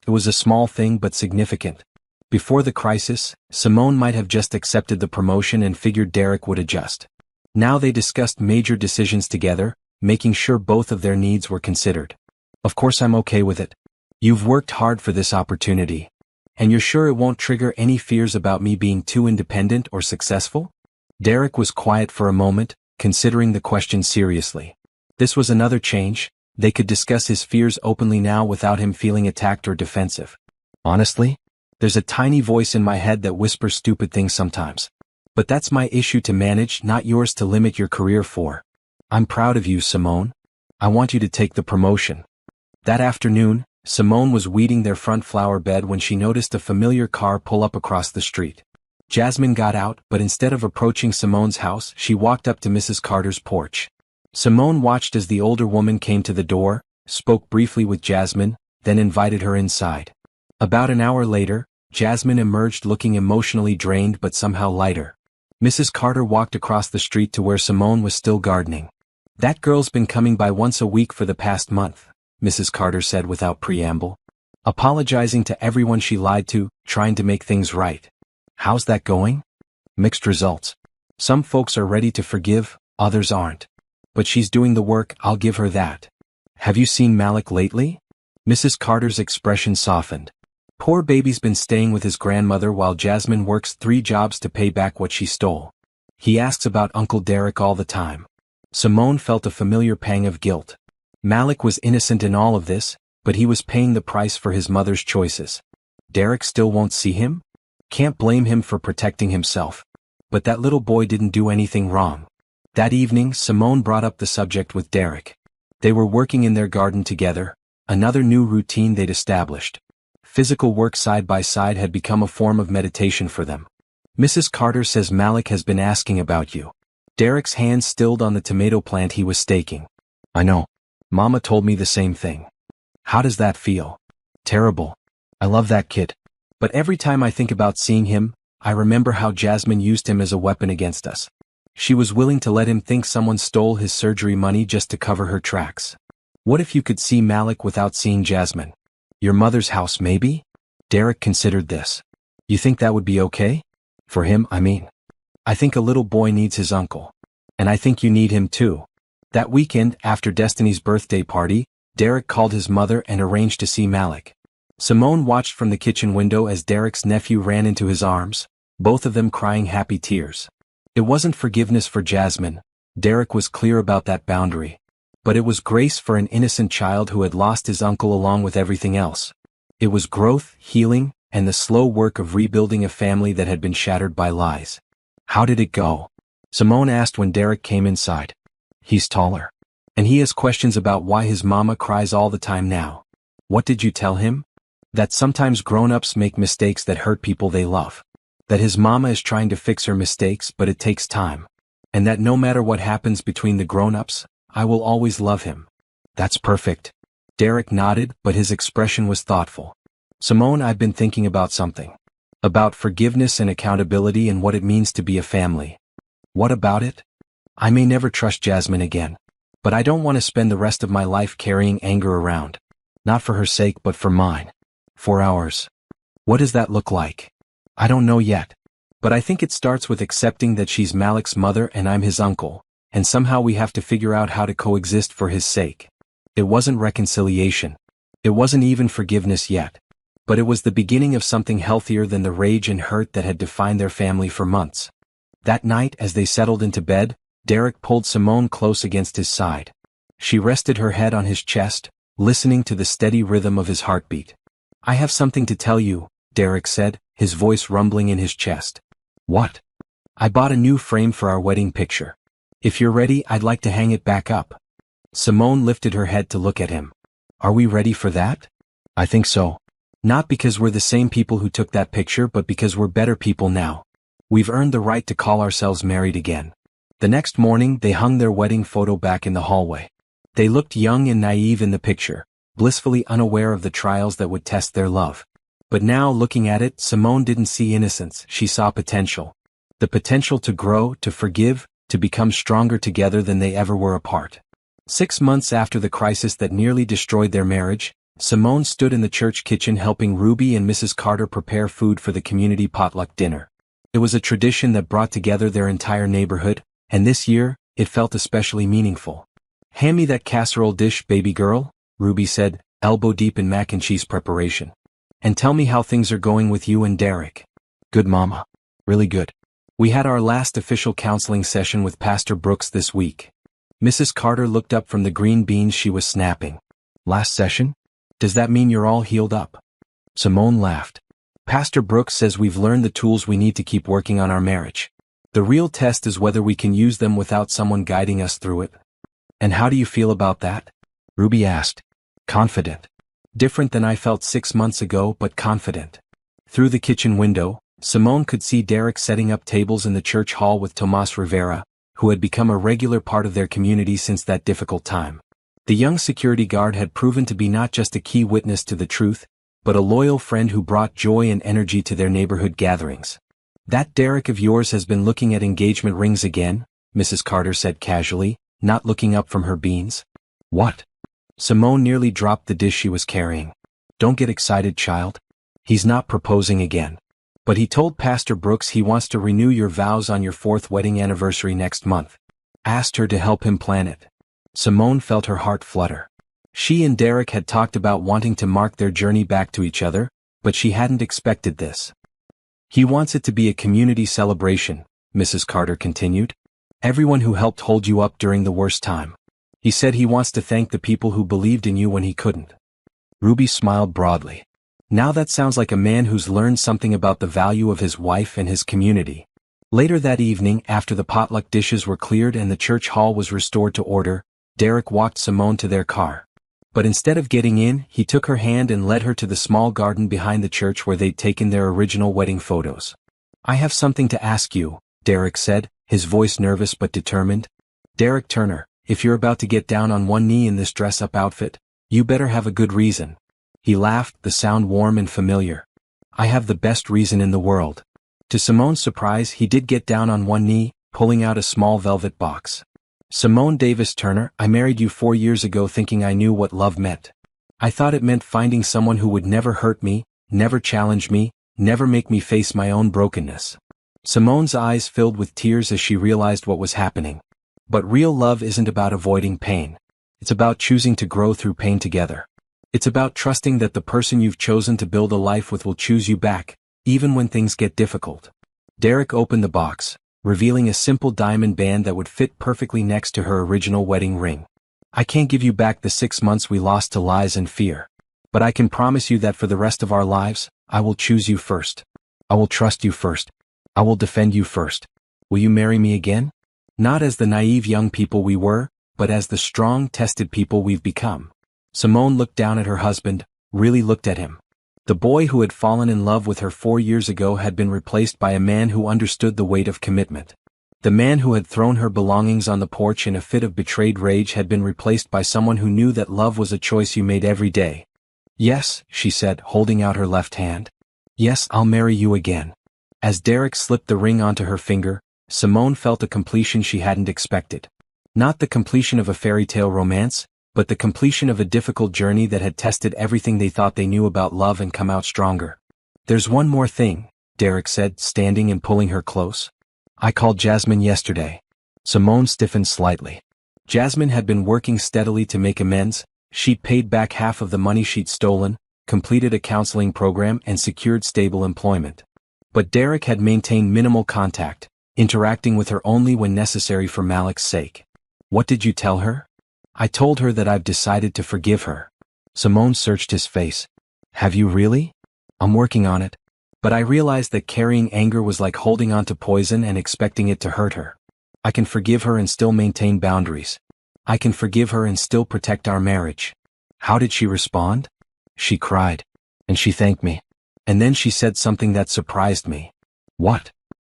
It was a small thing but significant. Before the crisis, Simone might have just accepted the promotion and figured Derek would adjust. Now they discussed major decisions together, making sure both of their needs were considered. Of course I'm okay with it. You've worked hard for this opportunity. And you're sure it won't trigger any fears about me being too independent or successful? Derek was quiet for a moment, considering the question seriously. This was another change. They could discuss his fears openly now without him feeling attacked or defensive. Honestly, there's a tiny voice in my head that whispers stupid things sometimes. But that's my issue to manage, not yours to limit your career for. I'm proud of you, Simone. I want you to take the promotion. That afternoon, Simone was weeding their front flower bed when she noticed a familiar car pull up across the street. Jasmine got out, but instead of approaching Simone's house, she walked up to Mrs. Carter's porch. Simone watched as the older woman came to the door, spoke briefly with Jasmine, then invited her inside. About an hour later, Jasmine emerged looking emotionally drained but somehow lighter. Mrs. Carter walked across the street to where Simone was still gardening. That girl's been coming by once a week for the past month, Mrs. Carter said without preamble. Apologizing to everyone she lied to, trying to make things right. How's that going? Mixed results. Some folks are ready to forgive, others aren't. But she's doing the work, I'll give her that. Have you seen Malik lately? Mrs. Carter's expression softened. Poor baby's been staying with his grandmother while Jasmine works 3 jobs to pay back what she stole. He asks about Uncle Derek all the time. Simone felt a familiar pang of guilt. Malik was innocent in all of this, but he was paying the price for his mother's choices. Derek still won't see him? Can't blame him for protecting himself. But that little boy didn't do anything wrong. That evening, Simone brought up the subject with Derek. They were working in their garden together, another new routine they'd established. Physical work side by side had become a form of meditation for them. Mrs. Carter says Malik has been asking about you. Derek's hand stilled on the tomato plant he was staking. I know. Mama told me the same thing. How does that feel? Terrible. I love that kid. But every time I think about seeing him, I remember how Jasmine used him as a weapon against us. She was willing to let him think someone stole his surgery money just to cover her tracks. What if you could see Malik without seeing Jasmine? Your mother's house maybe? Derek considered this. You think that would be okay? For him, I mean. I think a little boy needs his uncle. And I think you need him too. That weekend, after Destiny's birthday party, Derek called his mother and arranged to see Malik. Simone watched from the kitchen window as Derek's nephew ran into his arms, both of them crying happy tears. It wasn't forgiveness for Jasmine. Derek was clear about that boundary. But it was grace for an innocent child who had lost his uncle along with everything else. It was growth, healing, and the slow work of rebuilding a family that had been shattered by lies. How did it go? Simone asked when Derek came inside. He's taller. And he has questions about why his mama cries all the time now. What did you tell him? That sometimes grown-ups make mistakes that hurt people they love. That his mama is trying to fix her mistakes but it takes time. And that no matter what happens between the grown-ups, I will always love him. That's perfect. Derek nodded, but his expression was thoughtful. Simone, I've been thinking about something. About forgiveness and accountability and what it means to be a family. What about it? I may never trust Jasmine again. But I don't want to spend the rest of my life carrying anger around. Not for her sake but for mine. For ours. What does that look like? I don't know yet. But I think it starts with accepting that she's Malik's mother and I'm his uncle. And somehow we have to figure out how to coexist for his sake. It wasn't reconciliation. It wasn't even forgiveness yet. But it was the beginning of something healthier than the rage and hurt that had defined their family for months. That night, as they settled into bed, Derek pulled Simone close against his side. She rested her head on his chest, listening to the steady rhythm of his heartbeat. I have something to tell you, Derek said, his voice rumbling in his chest. What? I bought a new frame for our wedding picture. If you're ready, I'd like to hang it back up. Simone lifted her head to look at him. Are we ready for that? I think so. Not because we're the same people who took that picture but because we're better people now. We've earned the right to call ourselves married again. The next morning, they hung their wedding photo back in the hallway. They looked young and naive in the picture, blissfully unaware of the trials that would test their love. But now, looking at it, Simone didn't see innocence, she saw potential. The potential to grow, to forgive, to become stronger together than they ever were apart. 6 months after the crisis that nearly destroyed their marriage, Simone stood in the church kitchen helping Ruby and Mrs. Carter prepare food for the community potluck dinner. It was a tradition that brought together their entire neighborhood, and this year, it felt especially meaningful. "Hand me that casserole dish, baby girl," Ruby said, elbow deep in mac and cheese preparation. "And tell me how things are going with you and Derek." "Good, Mama. Really good. We had our last official counseling session with Pastor Brooks this week." Mrs. Carter looked up from the green beans she was snapping. "Last session? Does that mean you're all healed up?" Simone laughed. "Pastor Brooks says we've learned the tools we need to keep working on our marriage. The real test is whether we can use them without someone guiding us through it." "And how do you feel about that?" Ruby asked. "Confident. Different than I felt 6 months ago, but confident." Through the kitchen window, Simone could see Derek setting up tables in the church hall with Tomas Rivera, who had become a regular part of their community since that difficult time. The young security guard had proven to be not just a key witness to the truth, but a loyal friend who brought joy and energy to their neighborhood gatherings. "That Derek of yours has been looking at engagement rings again," Mrs. Carter said casually, not looking up from her beans. "What?" Simone nearly dropped the dish she was carrying. "Don't get excited, child. He's not proposing again. But he told Pastor Brooks he wants to renew your vows on your 4th wedding anniversary next month. Asked her to help him plan it." Simone felt her heart flutter. She and Derek had talked about wanting to mark their journey back to each other, but she hadn't expected this. "He wants it to be a community celebration," Mrs. Carter continued. "Everyone who helped hold you up during the worst time. He said he wants to thank the people who believed in you when he couldn't." Ruby smiled broadly. Now that sounds like a man who's learned something about the value of his wife and his community. Later that evening, after the potluck dishes were cleared and the church hall was restored to order, Derek walked Simone to their car. But instead of getting in, he took her hand and led her to the small garden behind the church where they'd taken their original wedding photos. "I have something to ask you," Derek said, his voice nervous but determined. "Derek Turner, if you're about to get down on one knee in this dress-up outfit, you better have a good reason." He laughed, the sound warm and familiar. "I have the best reason in the world." To Simone's surprise, he did get down on one knee, pulling out a small velvet box. "Simone Davis Turner, I married you 4 years ago thinking I knew what love meant. I thought it meant finding someone who would never hurt me, never challenge me, never make me face my own brokenness." Simone's eyes filled with tears as she realized what was happening. But real love isn't about avoiding pain. It's about choosing to grow through pain together. It's about trusting that the person you've chosen to build a life with will choose you back, even when things get difficult. Derek opened the box, revealing a simple diamond band that would fit perfectly next to her original wedding ring. "I can't give you back the 6 months we lost to lies and fear. But I can promise you that for the rest of our lives, I will choose you first. I will trust you first. I will defend you first. Will you marry me again? Not as the naive young people we were, but as the strong, tested people we've become." Simone looked down at her husband, really looked at him. The boy who had fallen in love with her 4 years ago had been replaced by a man who understood the weight of commitment. The man who had thrown her belongings on the porch in a fit of betrayed rage had been replaced by someone who knew that love was a choice you made every day. "Yes," she said, holding out her left hand. "Yes, I'll marry you again." As Derek slipped the ring onto her finger, Simone felt a completion she hadn't expected. Not the completion of a fairy tale romance, but the completion of a difficult journey that had tested everything they thought they knew about love and come out stronger. "There's one more thing," Derek said, standing and pulling her close. "I called Jasmine yesterday." Simone stiffened slightly. Jasmine had been working steadily to make amends. She'd paid back half of the money she'd stolen, completed a counseling program and secured stable employment. But Derek had maintained minimal contact, interacting with her only when necessary for Malik's sake. "What did you tell her?" "I told her that I've decided to forgive her." Simone searched his face. "Have you really?" "I'm working on it. But I realized that carrying anger was like holding on to poison and expecting it to hurt her. I can forgive her and still maintain boundaries. I can forgive her and still protect our marriage." How did she respond? "She cried. And she thanked me. And then she said something that surprised me." "What?"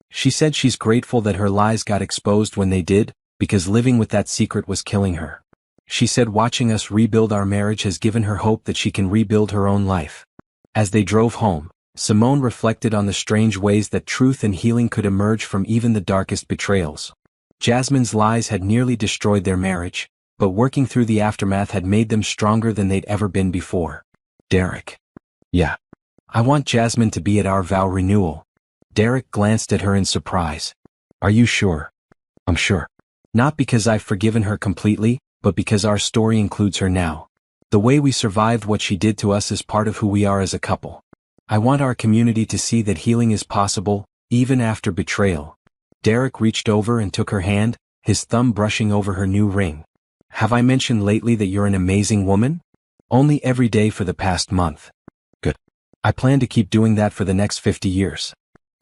"She said she's grateful that her lies got exposed when they did, because living with that secret was killing her. She said watching us rebuild our marriage has given her hope that she can rebuild her own life." As they drove home, Simone reflected on the strange ways that truth and healing could emerge from even the darkest betrayals. Jasmine's lies had nearly destroyed their marriage, but working through the aftermath had made them stronger than they'd ever been before. Derek. Yeah. I want Jasmine to be at our vow renewal. Derek glanced at her in surprise. Are you sure? I'm sure. Not because I've forgiven her completely, but because our story includes her now. The way we survived what she did to us is part of who we are as a couple. I want our community to see that healing is possible, even after betrayal. Derek reached over and took her hand, his thumb brushing over her new ring. Have I mentioned lately that you're an amazing woman? Only every day for the past month. Good. I plan to keep doing that for the next 50 years.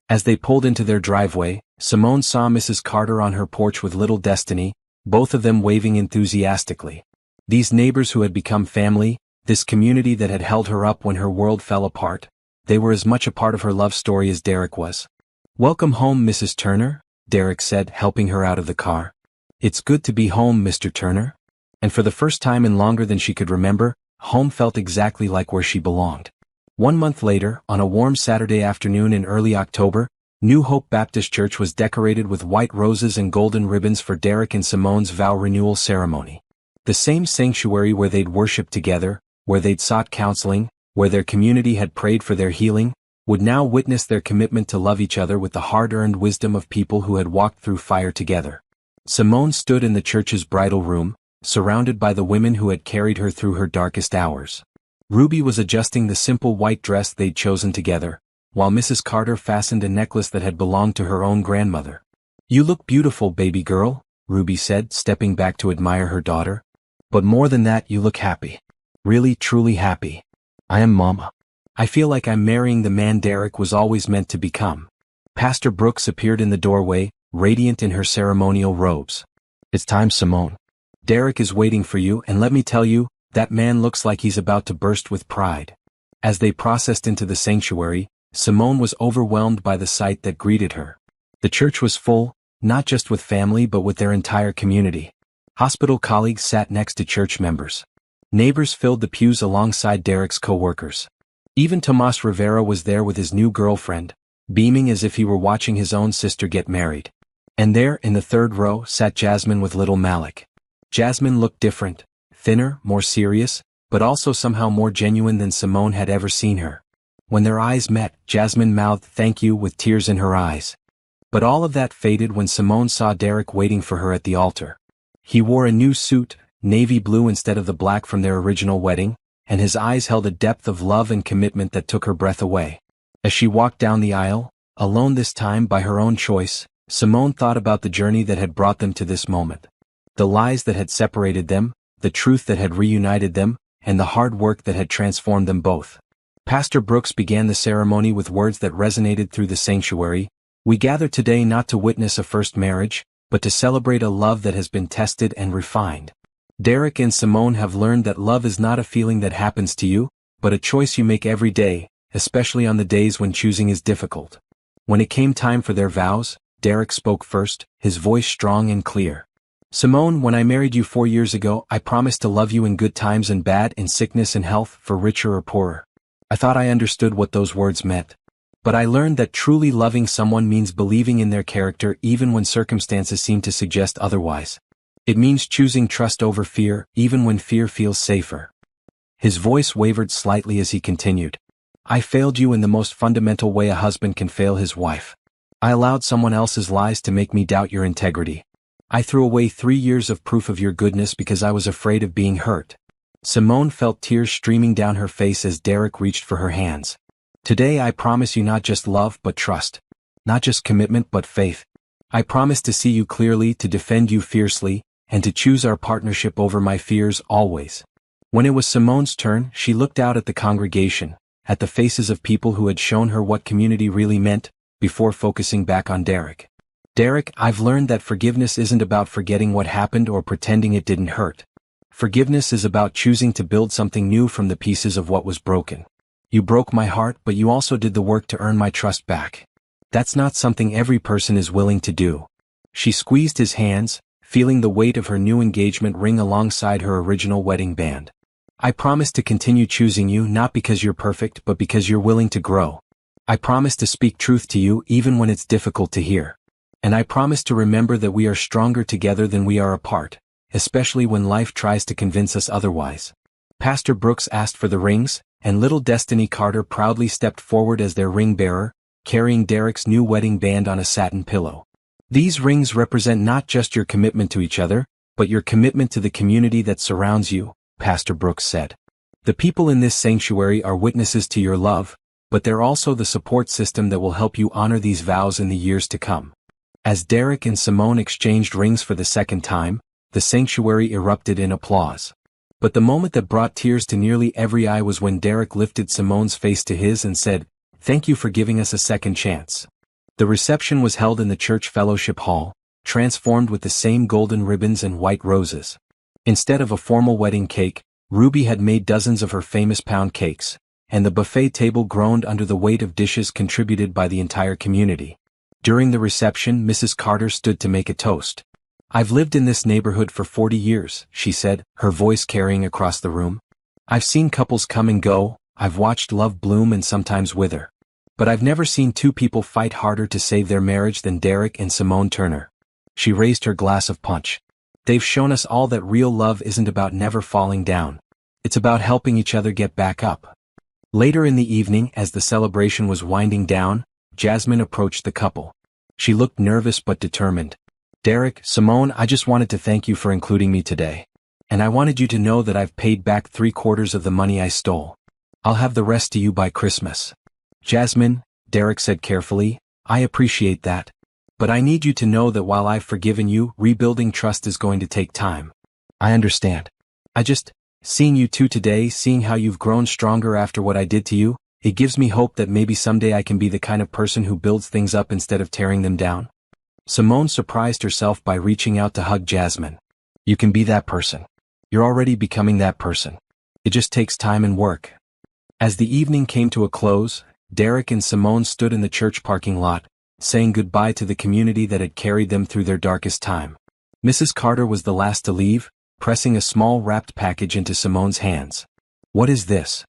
As they pulled into their driveway, Simone saw Mrs. Carter on her porch with little Destiny, both of them waving enthusiastically. These neighbors who had become family, this community that had held her up when her world fell apart, they were as much a part of her love story as Derek was. Welcome home, Mrs. Turner, Derek said, helping her out of the car. It's good to be home, Mr. Turner. And for the first time in longer than she could remember, home felt exactly like where she belonged. 1 month later, on a warm Saturday afternoon in early October, New Hope Baptist Church was decorated with white roses and golden ribbons for Derek and Simone's vow renewal ceremony. The same sanctuary where they'd worshiped together, where they'd sought counseling, where their community had prayed for their healing, would now witness their commitment to love each other with the hard-earned wisdom of people who had walked through fire together. Simone stood in the church's bridal room, surrounded by the women who had carried her through her darkest hours. Ruby was adjusting the simple white dress they'd chosen together, while Mrs. Carter fastened a necklace that had belonged to her own grandmother. You look beautiful, baby girl, Ruby said, stepping back to admire her daughter. But more than that, you look happy. Really, truly happy. I am, Mama. I feel like I'm marrying the man Derek was always meant to become. Pastor Brooks appeared in the doorway, radiant in her ceremonial robes. It's time, Simone. Derek is waiting for you, and let me tell you, that man looks like he's about to burst with pride. As they processed into the sanctuary, Simone was overwhelmed by the sight that greeted her. The church was full, not just with family but with their entire community. Hospital colleagues sat next to church members. Neighbors filled the pews alongside Derek's co-workers. Even Tomas Rivera was there with his new girlfriend, beaming as if he were watching his own sister get married. And there, in the third row, sat Jasmine with little Malik. Jasmine looked different, thinner, more serious, but also somehow more genuine than Simone had ever seen her. When their eyes met, Jasmine mouthed thank you with tears in her eyes. But all of that faded when Simone saw Derek waiting for her at the altar. He wore a new suit, navy blue instead of the black from their original wedding, and his eyes held a depth of love and commitment that took her breath away. As she walked down the aisle, alone this time by her own choice, Simone thought about the journey that had brought them to this moment. The lies that had separated them, the truth that had reunited them, and the hard work that had transformed them both. Pastor Brooks began the ceremony with words that resonated through the sanctuary. We gather today not to witness a first marriage, but to celebrate a love that has been tested and refined. Derek and Simone have learned that love is not a feeling that happens to you, but a choice you make every day, especially on the days when choosing is difficult. When it came time for their vows, Derek spoke first, his voice strong and clear. Simone, when I married you 4 years ago, I promised to love you in good times and bad, in sickness and health, for richer or poorer. I thought I understood what those words meant. But I learned that truly loving someone means believing in their character even when circumstances seem to suggest otherwise. It means choosing trust over fear, even when fear feels safer. His voice wavered slightly as he continued. I failed you in the most fundamental way a husband can fail his wife. I allowed someone else's lies to make me doubt your integrity. I threw away 3 years of proof of your goodness because I was afraid of being hurt. Simone felt tears streaming down her face as Derek reached for her hands. Today I promise you not just love but trust. Not just commitment but faith. I promise to see you clearly, to defend you fiercely, and to choose our partnership over my fears always. When it was Simone's turn, she looked out at the congregation, at the faces of people who had shown her what community really meant, before focusing back on Derek. Derek, I've learned that forgiveness isn't about forgetting what happened or pretending it didn't hurt. Forgiveness is about choosing to build something new from the pieces of what was broken. You broke my heart, but you also did the work to earn my trust back. That's not something every person is willing to do. She squeezed his hands, feeling the weight of her new engagement ring alongside her original wedding band. I promise to continue choosing you not because you're perfect but because you're willing to grow. I promise to speak truth to you even when it's difficult to hear. And I promise to remember that we are stronger together than we are apart, especially when life tries to convince us otherwise. Pastor Brooks asked for the rings, and little Destiny Carter proudly stepped forward as their ring bearer, carrying Derek's new wedding band on a satin pillow. These rings represent not just your commitment to each other, but your commitment to the community that surrounds you, Pastor Brooks said. The people in this sanctuary are witnesses to your love, but they're also the support system that will help you honor these vows in the years to come. As Derek and Simone exchanged rings for the second time, the sanctuary erupted in applause. But the moment that brought tears to nearly every eye was when Derek lifted Simone's face to his and said, "Thank you for giving us a second chance." The reception was held in the church fellowship hall, transformed with the same golden ribbons and white roses. Instead of a formal wedding cake, Ruby had made dozens of her famous pound cakes, and the buffet table groaned under the weight of dishes contributed by the entire community. During the reception, Mrs. Carter stood to make a toast. "I've lived in this neighborhood for 40 years, she said, her voice carrying across the room. "I've seen couples come and go, I've watched love bloom and sometimes wither. But I've never seen two people fight harder to save their marriage than Derek and Simone Turner." She raised her glass of punch. "They've shown us all that real love isn't about never falling down. It's about helping each other get back up." Later in the evening, as the celebration was winding down, Jasmine approached the couple. She looked nervous but determined. "Derek, Simone, I just wanted to thank you for including me today. And I wanted you to know that I've paid back 3/4 of the money I stole. I'll have the rest to you by Christmas." "Jasmine," Derek said carefully, "I appreciate that. But I need you to know that while I've forgiven you, rebuilding trust is going to take time." "I understand. Seeing you two today, seeing how you've grown stronger after what I did to you, it gives me hope that maybe someday I can be the kind of person who builds things up instead of tearing them down." Simone surprised herself by reaching out to hug Jasmine. "You can be that person. You're already becoming that person. It just takes time and work." As the evening came to a close, Derek and Simone stood in the church parking lot, saying goodbye to the community that had carried them through their darkest time. Mrs. Carter was the last to leave, pressing a small wrapped package into Simone's hands. "What is this?"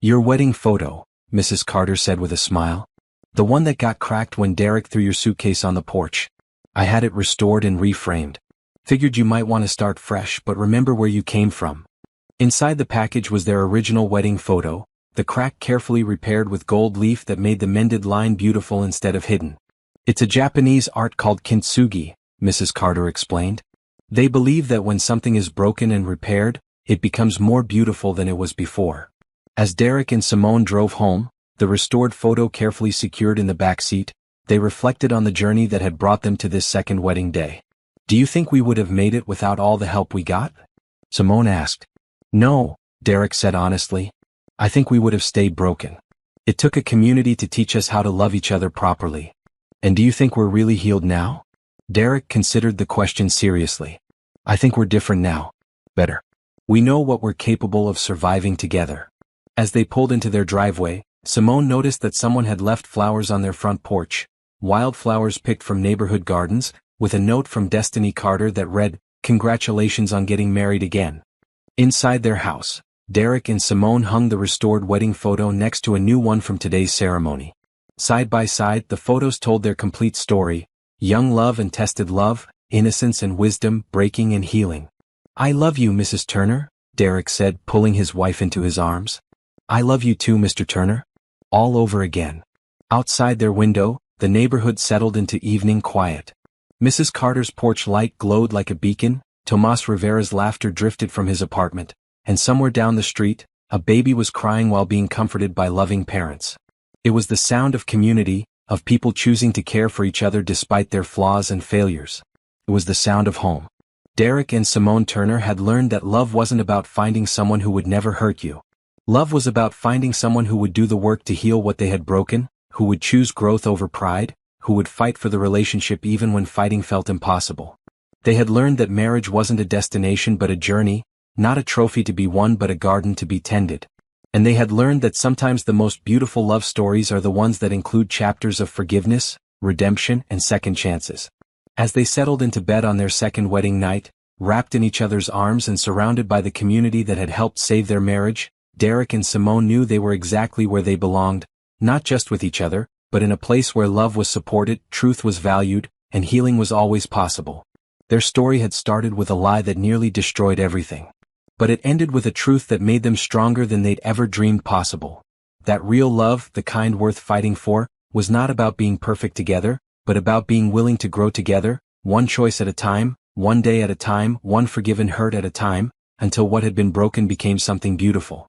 "Your wedding photo," Mrs. Carter said with a smile. "The one that got cracked when Derek threw your suitcase on the porch. I had it restored and reframed. Figured you might want to start fresh but remember where you came from." Inside the package was their original wedding photo, the crack carefully repaired with gold leaf that made the mended line beautiful instead of hidden. "It's a Japanese art called kintsugi," Mrs. Carter explained. "They believe that when something is broken and repaired, it becomes more beautiful than it was before." As Derek and Simone drove home, the restored photo carefully secured in the back seat, they reflected on the journey that had brought them to this second wedding day. "Do you think we would have made it without all the help we got?" Simone asked. "No," Derek said honestly. "I think we would have stayed broken. It took a community to teach us how to love each other properly." "And do you think we're really healed now?" Derek considered the question seriously. "I think we're different now. Better. We know what we're capable of surviving together." As they pulled into their driveway, Simone noticed that someone had left flowers on their front porch, wildflowers picked from neighborhood gardens, with a note from Destiny Carter that read, "Congratulations on getting married again." Inside their house, Derek and Simone hung the restored wedding photo next to a new one from today's ceremony. Side by side, the photos told their complete story: young love and tested love, innocence and wisdom, breaking and healing. "I love you, Mrs. Turner," Derek said, pulling his wife into his arms. "I love you too, Mr. Turner." All over again. Outside their window, the neighborhood settled into evening quiet. Mrs. Carter's porch light glowed like a beacon, Tomas Rivera's laughter drifted from his apartment, and somewhere down the street, a baby was crying while being comforted by loving parents. It was the sound of community, of people choosing to care for each other despite their flaws and failures. It was the sound of home. Derek and Simone Turner had learned that love wasn't about finding someone who would never hurt you. Love was about finding someone who would do the work to heal what they had broken, who would choose growth over pride, who would fight for the relationship even when fighting felt impossible. They had learned that marriage wasn't a destination but a journey, not a trophy to be won but a garden to be tended. And they had learned that sometimes the most beautiful love stories are the ones that include chapters of forgiveness, redemption, and second chances. As they settled into bed on their second wedding night, wrapped in each other's arms and surrounded by the community that had helped save their marriage, Derek and Simone knew they were exactly where they belonged, not just with each other, but in a place where love was supported, truth was valued, and healing was always possible. Their story had started with a lie that nearly destroyed everything. But it ended with a truth that made them stronger than they'd ever dreamed possible. That real love, the kind worth fighting for, was not about being perfect together, but about being willing to grow together, one choice at a time, one day at a time, one forgiven hurt at a time, until what had been broken became something beautiful.